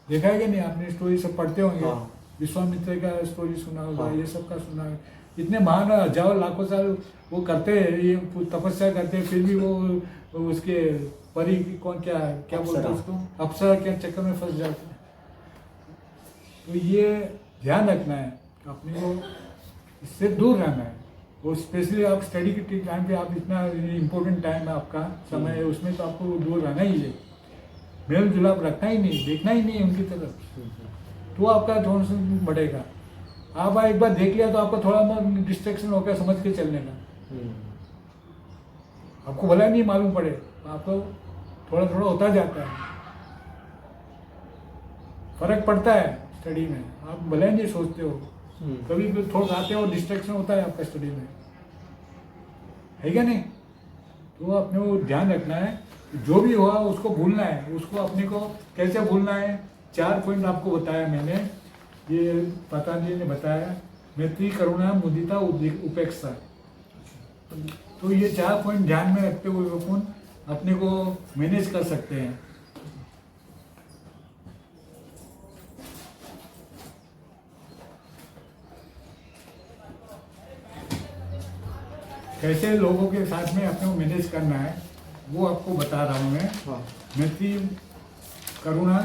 A: देखा है कि नहीं? आपने स्टोरी सब पढ़ते होंगे। विश्वामित्र का स्टोरी सुना होगा, ये सब का सुना है। इतने महान हजारों लाखों साल वो करते हैं, ये तपस्या करते हैं, फिर भी वो उसके परी कौन क्या बोलते हैं उसको, अप्सरा के चक्कर में फंस जाते हैं। तो ये ध्यान रखना है, अपने को इससे दूर रहना है। वो स्पेशली आप स्टडी के टाइम पे आप इतना इम्पोर्टेंट टाइम है आपका समय है, उसमें तो आपको दूर रहना ही है, मेल जुलाप रखना ही नहीं, देखना ही नहीं उनकी तरफ, तो आपका थोड़ा सा बढ़ेगा। आप एक बार देख लिया तो आपको थोड़ा बहुत डिस्ट्रैक्शन हो गया समझ के चलने का, आपको भला नहीं मालूम पड़े, आपको थोड़ा थोड़ा होता जाता है, फर्क पड़ता है स्टडी में, आप भले नहीं सोचते हो, कभी भी थोड़ा आते हो डिस्ट्रैक्शन होता है आपका स्टडी में, है क्या नहीं? तो अपने को ध्यान रखना है, जो भी हुआ उसको भूलना है, उसको अपने को कैसे भूलना है। 4 पॉइंट आपको बताया मैंने, ये पतंजलि ने बताया, मैत्री, करुणा, मुदिता, उपेक्षा। तो ये 4 पॉइंट ध्यान में रखते हुए अपन अपने को मैनेज कर सकते हैं। कैसे लोगों के साथ में अपने को मैनेज करना है वो आपको बता रहा हूँ मैं।
B: हाँ।
A: मैत्री, करुणा,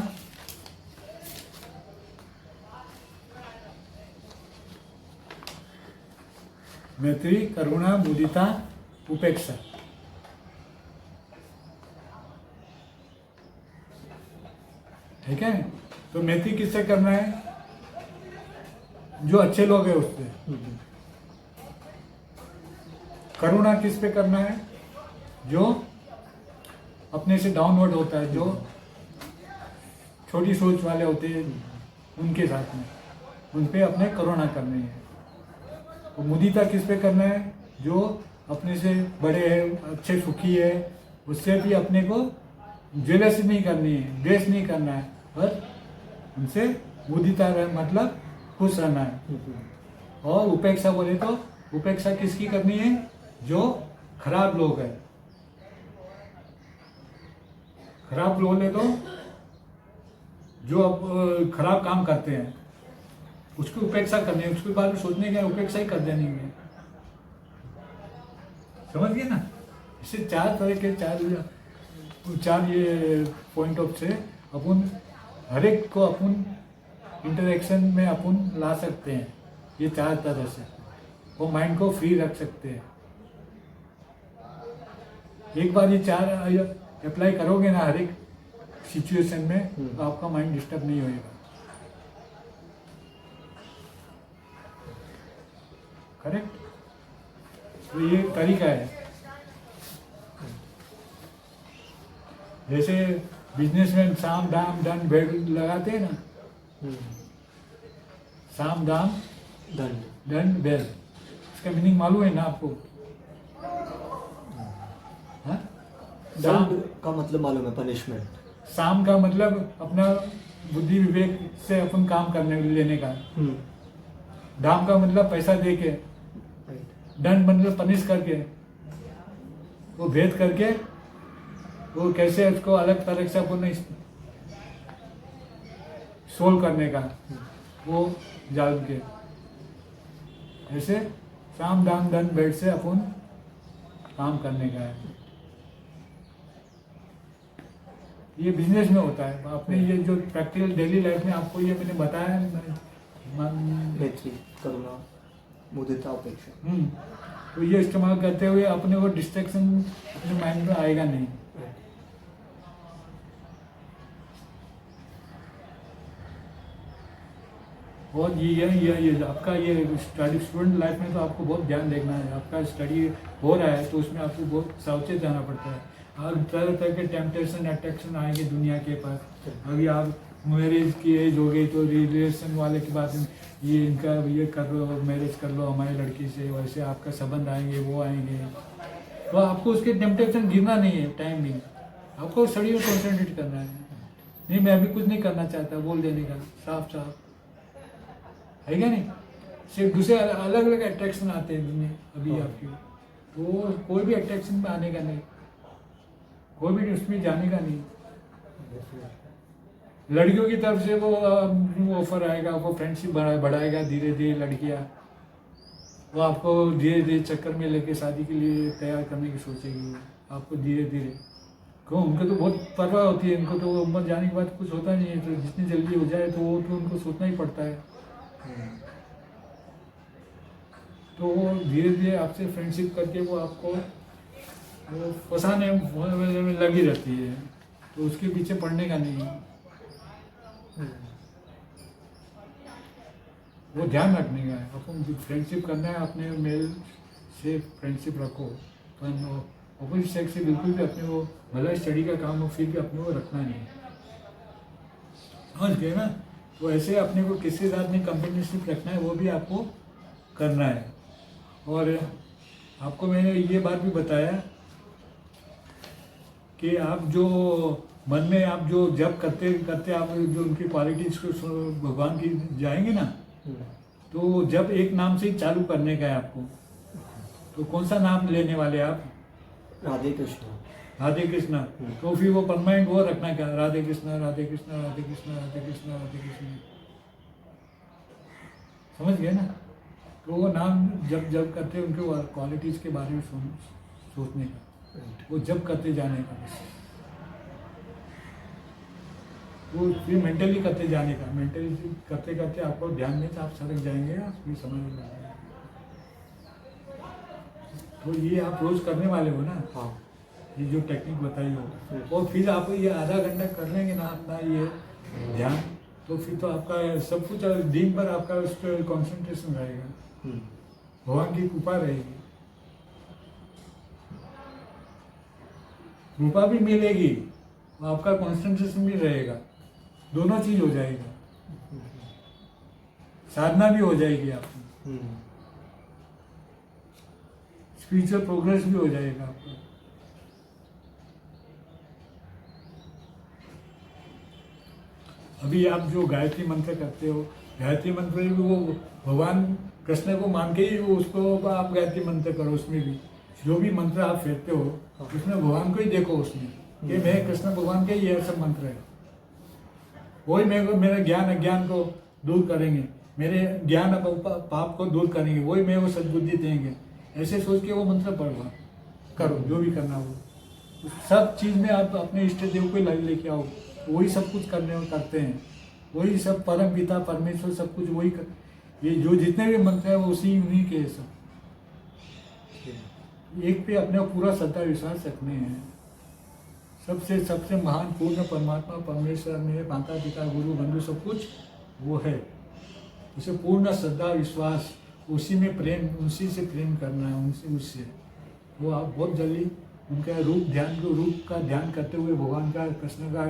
A: मैत्री, करुणा, मुदिता, उपेक्षा। ठीक है, तो मैत्री किससे करना है? जो अच्छे लोग हैं उससे। करुणा किस पे करना है? जो अपने से डाउनवर्ड होता है, जो छोटी सोच वाले होते हैं उनके साथ में, उन पे अपने करुणा करनी है। तो मुदिता किस पे करना है? जो अपने से बड़े हैं, अच्छे सुखी है, उससे भी अपने को जेलसी नहीं करनी है, द्वेष नहीं करना है, पर उनसे मुदिता मतलब खुश रहना है। और उपेक्षा बोले तो उपेक्षा किसकी करनी है? जो खराब लोग हैं, खराब लोग ले तो जो अब खराब काम करते हैं उसकी उपेक्षा करनी है, उसके बाद में सोचने का उपेक्षा ही कर देनी है। समझ गए ना? इससे 4 तरह के 4 ये पॉइंट ऑफ से अपन हर एक को अपन इंटरेक्शन में अपन ला सकते हैं। ये 4 तरह से वो माइंड को फ्री रख सकते हैं। एक बार ये 4 अप्लाई करोगे ना हर एक सिचुएशन में, तो आपका माइंड डिस्टर्ब नहीं होएगा। करेक्ट? तो ये तरीका है। जैसे बिजनेसमैन साम दाम दंड भेद लगाते हैं ना, साम दाम दंड भेद, इसका मीनिंग मालूम है ना आपको? हाँ?
B: दंड का मतलब मालूम है, पनिशमेंट।
A: साम का मतलब अपना बुद्धि विवेक से अपन काम करने लेने का, दाम का मतलब पैसा दे के, दंड मतलब पनिश करके, वो भेद करके, वो कैसे उसको अलग तरह से अपन सोल्व करने का, वो जान के, ऐसे साम दाम दंड भेद से अपन काम करने का है। ये बिजनेस में होता है। आपने ये जो प्रैक्टिकल डेली लाइफ में आपको ये मैंने बताया,
B: मैत्री, करुणा, मुदिता, उपेक्षा।
A: तो ये इस्तेमाल करते हुए अपने को डिस्ट्रैक्शन अपने माइंड में आएगा नहीं। और ये आपका ये स्टूडेंट लाइफ में तो आपको बहुत ध्यान देखना है। आपका स्टडी हो रहा है तो उसमें आपको बहुत सावचेत रहना पड़ता है। और तरह तरह के टेम्पटेशन अट्रैक्शन आएंगे दुनिया के पास। अभी आप मैरिज की एज हो गई तो रिलेशन वाले की बात, ये इनका ये कर लो, मैरिज कर लो हमारी लड़की से, वैसे आपका संबंध आएंगे, वो आएंगे, तो आपको उसके टेम्पटेशन गिरना नहीं है। टाइम नहीं, आपको स्टडी में कॉन्सेंट्रेट करना है। नहीं मैं अभी कुछ नहीं करना चाहता, बोल देने का साफ साफ, है क्या नहीं? सिर्फ दूसरे अलग अलग अट्रैक्शन आते हैं दुनिया अभी आपकी, तो कोई भी अट्रैक्शन में आने का नहीं, कोई भी उसमें जाने का नहीं। लड़कियों की तरफ से वो ऑफर आएगा, वो फ्रेंडशिप बढ़ाएगा धीरे धीरे। लड़कियां वो आपको धीरे धीरे चक्कर में लेके शादी के लिए तैयार करने की सोचेगी, आपको धीरे धीरे। क्यों? उनको तो बहुत परवाह होती है, उनको तो उम्र जाने के बाद कुछ होता नहीं है, तो जितनी जल्दी हो जाए तो वो तो उनको सोचना ही पड़ता है। तो वो धीरे धीरे आपसे फ्रेंडशिप करके वो आपको वो फंसाने में लगी रहती है, तो उसके पीछे पड़ने का नहीं है, वो ध्यान रखने का है। अपन फ्रेंडशिप करना है, अपने मेल से फ्रेंडशिप रखो, पर अपोजिट सेक्स से बिल्कुल भी अपने वो भला स्टडी का काम हो फिर भी अपने को रखना नहीं, समझ गए ना। तो ऐसे अपने को किसी साथ में कंपेनियनशिप रखना है, वो भी आपको करना है। और आपको मैंने ये बात भी बताया कि आप जो मन में आप जो जब करते करते आप जो उनकी क्वालिटीज को भगवान की जाएंगे ना, तो जब एक नाम से ही चालू करने का है आपको। तो कौन सा नाम लेने वाले आप?
B: राधे कृष्ण।
A: राधे कृष्ण। तो फिर वो परमानेंट वो रखना क्या, राधे कृष्ण राधे कृष्ण राधे कृष्ण राधे कृष्ण राधे कृष्ण, समझ गए ना। तो वो नाम जब जब करते उनके क्वालिटीज के बारे में सोचने का, वो जब करते जाने का, बस वो फिर मेंटली करते जाने का। मेंटली करते करते आपको ध्यान में आप सरक जाएंगे, फिर समझ में आएगा। तो ये आप रोज करने वाले हो ना।
B: हाँ।
A: ये जो टेक्निक बताई हो, और फिर आप ये आधा घंटा कर लेंगे ना अपना ये ध्यान, तो फिर तो आपका सब कुछ दिन भर आपका उस पर कॉन्सेंट्रेशन रहेगा, भगवान की कृपा रहेगी, कृपा भी मिलेगी, आपका कॉन्सेंट्रेशन भी रहेगा, दोनों चीज हो जाएगा, साधना भी हो जाएगी आपकी, स्पिरिचुअल प्रोग्रेस भी हो जाएगा आपका। अभी आप जो गायत्री मंत्र करते हो, गायत्री मंत्र में भी वो भगवान कृष्ण को मान के ही वो उसको आप गायत्री मंत्र करो। उसमें भी जो भी मंत्र आप फेरते हो उसमें भगवान को ही देखो, उसमें कि मैं कृष्ण भगवान के ही ये सब मंत्र है, वही मेरे ज्ञान अज्ञान को दूर करेंगे, मेरे ज्ञान पाप को दूर करेंगे, वही मेरे को सद्बुद्धि देंगे। ऐसे सोच के वो मंत्र पढ़ो, करो जो भी करना हो। सब चीज में आप अपने इष्ट देव को लेके आओ, वही सब कुछ करते हैं, वही सब परम पिता परमेश्वर सब कुछ वही ये जो जितने भी मंत्र है वो उसी उन्हीं के सब। एक पे अपने पूरा श्रद्धा विश्वास रखने हैं। सबसे महान पूर्ण परमात्मा परमेश्वर मेरे माता पिता गुरु बंधु सब कुछ वो है, उसे पूर्ण श्रद्धा विश्वास, उसी में प्रेम, उसी से प्रेम करना है, उससे वो आप बहुत जल्दी उनका रूप का ध्यान करते हुए भगवान का कृष्ण का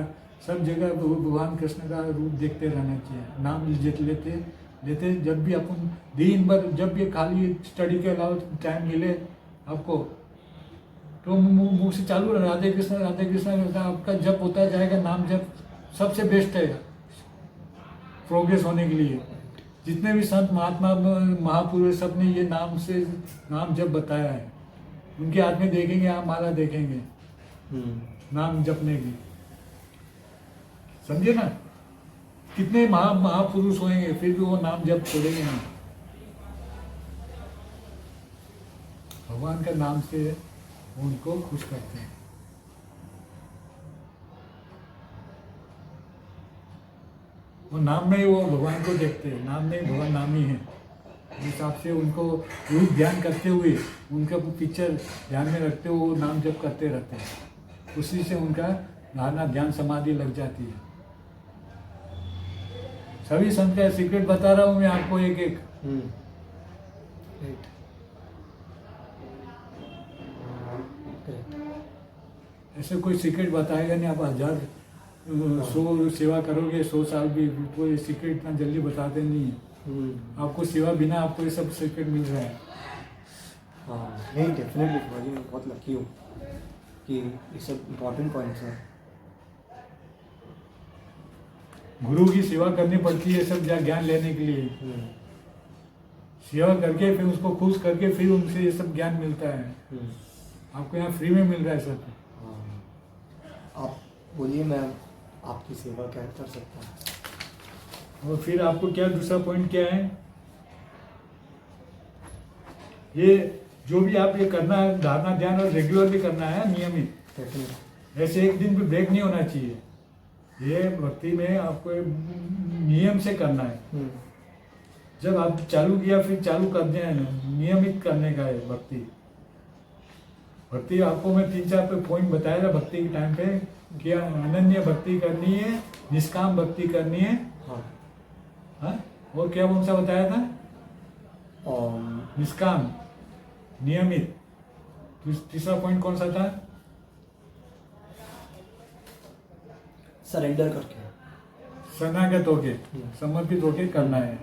A: सब जगह भगवान कृष्ण का रूप देखते रहना चाहिए। नाम लेते जब भी अपन दिन भर जब भी खाली स्टडी के अलावा टाइम मिले आपको, तो मुंह से चालू राधे कृष्ण आपका जप होता जाएगा। नाम जप सबसे बेस्ट है प्रोग्रेस होने के लिए। जितने भी संत महात्मा महापुरुष सब ने ये नाम जप बताया है, उनके हाथ में देखेंगे आप माला देखेंगे नाम जपने की, समझे ना। कितने महापुरुष होंगे फिर भी वो नाम जप छोड़ेंगे नहीं। भगवान का नाम से उनको खुश करते हैं। वो नाम में ही वो भगवान को देखते हैं, नाम में भगवान नाम ही है। उस हिसाब से उनको रूप ध्यान करते हुए उनका पिक्चर ध्यान में रखते हुए वो नाम जप करते रहते हैं। उसी से उनका धारणा ध्यान समाधि लग जाती है। सभी संत का सीक्रेट बता रहा हूँ मैं आपको एक एक। ऐसे कोई सीक्रेट बताएगा नहीं। आप 1,000 सेवा करोगे 100 साल भी, कोई सीक्रेट इतना जल्दी बताते नहीं है। आपको सेवा बिना आपको ये सब सीक्रेट मिल रहा है।
B: हाँ नहीं, डेफिनेटली मैं बहुत लकी हूँ कि ये सब इम्पोर्टेंट पॉइंट्स हैं।
A: गुरु की सेवा करनी पड़ती है सब ज्ञान लेने के लिए। सेवा करके फिर उसको खुश करके फिर उनसे ये सब ज्ञान मिलता है। आपको यहाँ फ्री में मिल रहा है सब।
B: आप बोलिए, मैं आपकी सेवा क्या कर सकता हूँ।
A: और फिर आपको क्या दूसरा पॉइंट क्या है, ये जो भी आप ये करना है धारणा ध्यान और रेगुलर भी करना है, नियमित। ऐसे एक दिन भी ब्रेक नहीं होना चाहिए। ये भक्ति में आपको नियम से करना है। जब आप चालू किया फिर चालू कर दिया है ना, नियमित करने का है भक्ति। भक्ति आपको मैं 3-4 पॉइंट बताया था भक्ति के टाइम पे कि अनन्य भक्ति करनी है, निष्काम भक्ति करनी है।
B: हाँ।
A: हाँ, और क्या कौन सा बताया था? निष्काम, नियमित। तीसरा पॉइंट कौन सा था?
B: सरेंडर करके।
A: शरणागत होके, समर्पित होके करना है।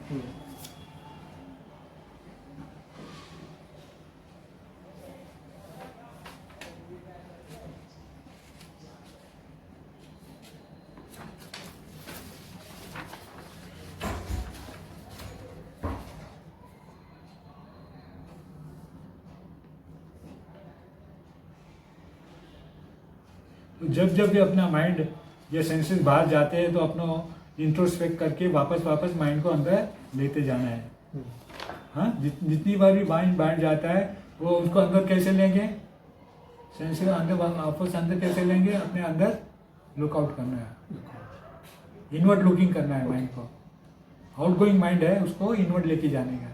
A: तो जब जब भी अपना माइंड ये सेंसेस बाहर जाते हैं तो अपना इंट्रोस्पेक्ट करके वापस माइंड को अंदर लेते जाना है। हाँ, जितनी बार भी माइंड बाहर जाता है वो उसको अंदर कैसे लेंगे? सेंसेस अंदर वापस अंदर कैसे लेंगे? अपने अंदर लुकआउट करना है, इनवर्ड लुकिंग करना है माइंड को। आउटगोइंग माइंड है, उसको इनवर्ड लेके जाने का।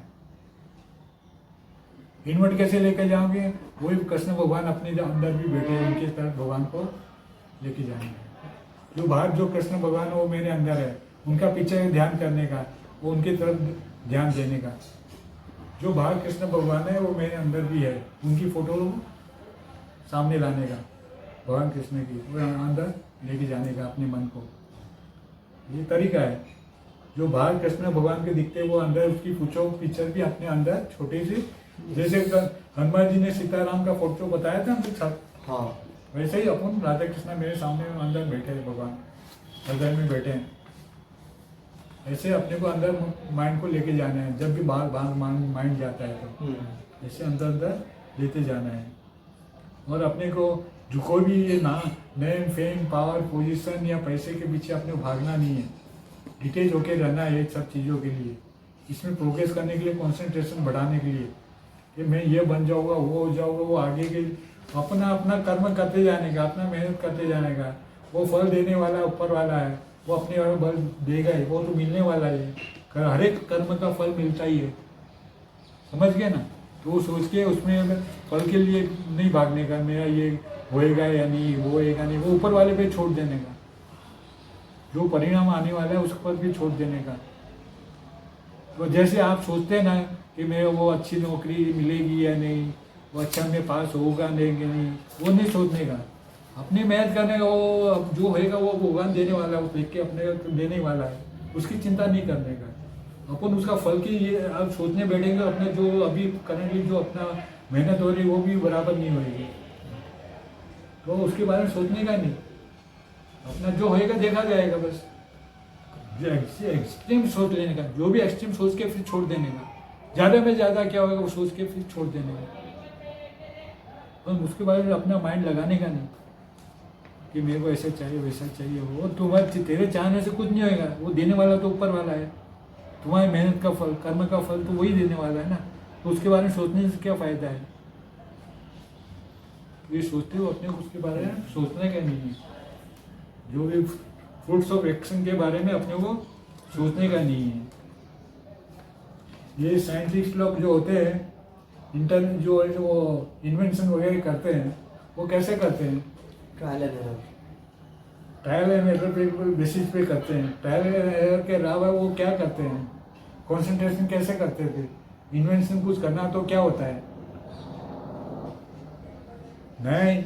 A: इनवर्ड कैसे लेके जाओगे? वही कृष्ण भगवान अपने जो अंदर भी बैठे हैं उनके तरफ भगवान को लेके जाएंगे। जो बाहर जो कृष्ण भगवान है वो मेरे अंदर है, उनका पीछे ध्यान करने का, वो उनकी तरफ ध्यान देने का। जो बाहर कृष्ण भगवान है वो मेरे अंदर भी है, उनकी फोटो सामने लाने का, भगवान कृष्ण की वो अंदर लेके जाने का अपने मन को। ये तरीका है। जो बाहर कृष्ण भगवान के दिखते हैं वो अंदर उसकी फोटो पिक्चर भी अपने अंदर छोटी सी, जैसे हनुमान जी ने सीताराम का फोटो बताया था हमके साथ।
B: हाँ,
A: वैसे ही अपन राधा कृष्ण मेरे सामने अंदर बैठे हैं, भगवान हृदय में बैठे हैं। ऐसे अपने को अंदर माइंड को लेके जाना है। जब भी बाहर बाहर माइंड जाता है तो ऐसे अंदर अंदर लेते जाना है। और अपने को जो कोई भी ये ना नेम फेम पावर पोजीशन या पैसे के पीछे अपने को भागना नहीं है। डिटेच होके रहना है ये सब चीज़ों के लिए। इसमें प्रोग्रेस करने के लिए, कंसंट्रेशन बढ़ाने के लिए कि मैं ये बन जाऊँगा, वो हो जाऊँगा, वो आगे के अपना अपना कर्म करते जाने का, अपना मेहनत करते जाने का। वो फल देने वाला ऊपर वाला है, वो अपने वाला बल देगा ही, वो तो मिलने वाला है। हर एक कर्म का फल मिलता ही है, समझ गए ना? तो वो सोच के उसमें फल के लिए नहीं भागने का, मेरा ये होएगा या नहीं, वो होएगा नहीं, वो ऊपर वाले पे छोड़ देने का। जो परिणाम आने वाला है उस पर भी छोड़ देने का। तो जैसे आप सोचते हैं ना कि मेरे वो अच्छी नौकरी मिलेगी या नहीं, वो अच्छा मेरे पास होगा नहीं, वो नहीं सोचने का। अपनी मेहनत करने का, वो जो होएगा वो भगवान देने वाला है, वो देख के अपने देने वाला है, उसकी चिंता नहीं करने का। अपन उसका फल की ये आप सोचने बैठेंगे, अपने जो अभी करंटली जो अपना मेहनत हो रही है वो भी बराबर नहीं होगी, तो उसके बारे में सोचने का नहीं। अपना जो होएगा देखा जाएगा बस। एक्सट्रीम सोच लेने का, जो भी एक्सट्रीम सोच के फिर छोड़ देने का। ज़्यादा में ज़्यादा क्या होगा वो सोच के फिर छोड़ देने का। और उसके बारे में अपना माइंड लगाने का नहीं कि मेरे को ऐसा चाहिए वैसा चाहिए। वो तुम्हारे तेरे चाहने से कुछ नहीं होएगा, वो देने वाला तो ऊपर वाला है। तुम्हारी मेहनत का फल, कर्म का फल तो वही देने वाला है ना। तो उसके बारे में सोचने से क्या फ़ायदा है? ये सोचते हो अपने को उसके बारे में सोचने का नहीं है। जो भी फ्रूट्स ऑफ एक्शन के बारे में अपने को सोचने का नहीं है। ये साइंटिस्ट लोग जो होते हैं, इंटरनेट जो इन्वेंशन वगैरह करते हैं, वो कैसे करते हैं?
B: Trial and error.
A: Trial and error पे बेसिस पे करते हैं। ट्रायल एंड एरर के अलावा वो क्या करते हैं? कंसंट्रेशन कैसे करते थे? इन्वेंशन कुछ करना तो क्या होता है? नए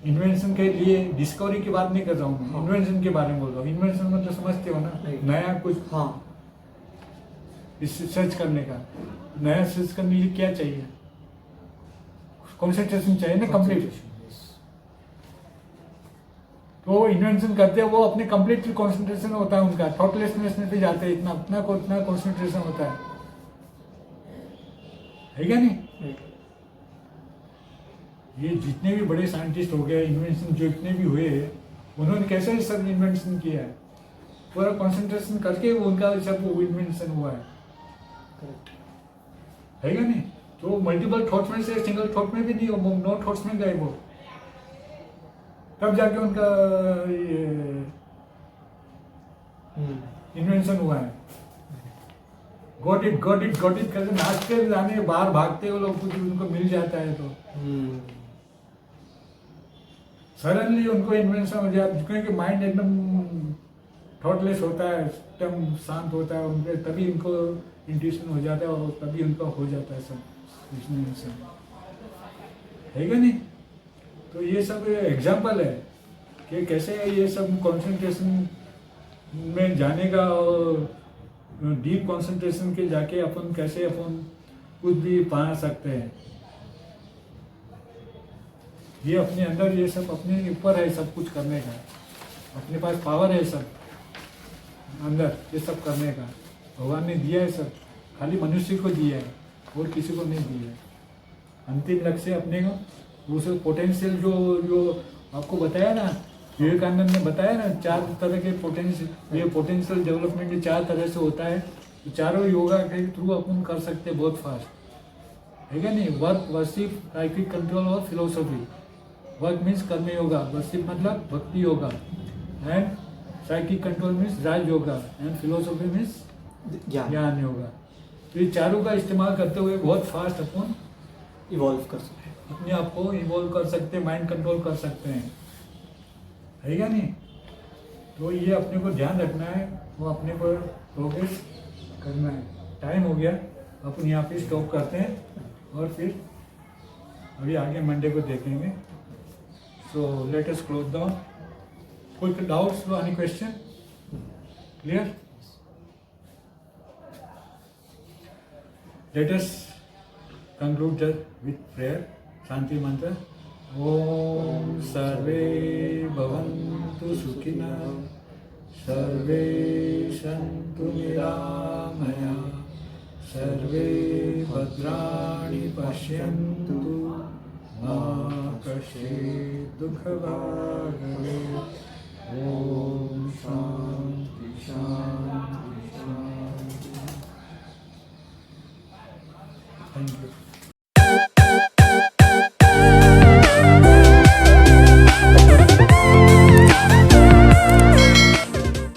A: इन्वेंशन के लिए डिस्कवरी की बात नहीं कर रहा हूँ, इन्वेंशन के बारे में बोल रहा हूँ। इन्वेंशन मतलब समझते हो ना, नया कुछ।
B: हाँ,
A: सर्च करने का। नया सर्च करने के लिए क्या चाहिए? कंसंट्रेशन चाहिए ना, कंप्लीट। तो वो इन्वेंशन करते हैं, वो अपने कंप्लीटली कंसंट्रेशन होता है उनका, थॉटलेसनेस में भी जाते हैं, इतना इतना कंसंट्रेशन होता है क्या नहीं? ये जितने भी बड़े साइंटिस्ट हो गए, इन्वेंशन जो इतने भी हुए, उन्होंने कैसे सब इन्वेंशन किया है? पूरा कंसंट्रेशन करके उनका सब इन्वेंशन हुआ है क्या नहीं? तो मल्टीपल थॉट्स में से सिंगल थॉट में भी नहीं, नो थॉट्स में गए वो, तब जाके उनका इन्वेंशन हुआ है। गॉट इट करके नाचते जाने बाहर भागते वो लोग, कुछ उनको मिल जाता है तो सडनली उनको इन्वेंशन हो जाता, क्योंकि माइंड एकदम थॉटलेस होता है, एकदम शांत होता है उनके, तभी उनको इंट्यूशन हो जाता है और तभी उनका हो जाता है सब इसमें है क्या नहीं। तो ये सब एग्जाम्पल है कि कैसे ये सब कंसंट्रेशन में जाने का और डीप कंसंट्रेशन के जाके अपन कैसे अपन कुछ भी पा सकते हैं। ये अपने अंदर ये सब अपने ऊपर है सब कुछ करने का, अपने पास पावर है सब अंदर ये सब करने का, भगवान ने दिया है सब, खाली मनुष्य को दिया है और किसी को नहीं दिया है। अंतिम लक्ष्य अपने को उस पोटेंशियल जो जो आपको बताया ना, विवेकानंद ने बताया ना 4 तरह के पोटेंशियल, ये पोटेंशियल डेवलपमेंट 4 तरह से होता है, तो चारों योगा के थ्रू अपन कर सकते हैं बहुत फास्ट, है क्या नहीं। वर्क, वर्शिप, साइकिक कंट्रोल और फिलोसफी। वर्क मीन्स कर्म योगा, वर्शिप मतलब भक्ति yoga, and psychic control means Raj yoga, and philosophy means ज्ञान योगा। तो ये चारों का इस्तेमाल करते हुए बहुत फास्ट अपन
B: इवॉल्व कर सकते हैं,
A: अपने आप को इवॉल्व कर सकते हैं, माइंड कंट्रोल कर सकते हैं, है क्या नहीं। तो ये अपने को ध्यान रखना है, वो अपने को प्रोग्रेस करना है। टाइम हो गया, अपन यहाँ पे स्टॉप करते हैं और फिर अभी आगे मंडे को देखेंगे। So let us close down. कोई doubts, any question? Clear? Let us conclude with prayer, shanti mantra. Om सर्वे भवन्तु सुखिनः, सर्वे सन्तु निरामया, सर्वे भद्राणि पश्यन्तु, मा कश्चित् दुःखभाग् भवेत्। ओम शांति शांति शांति। Thank you.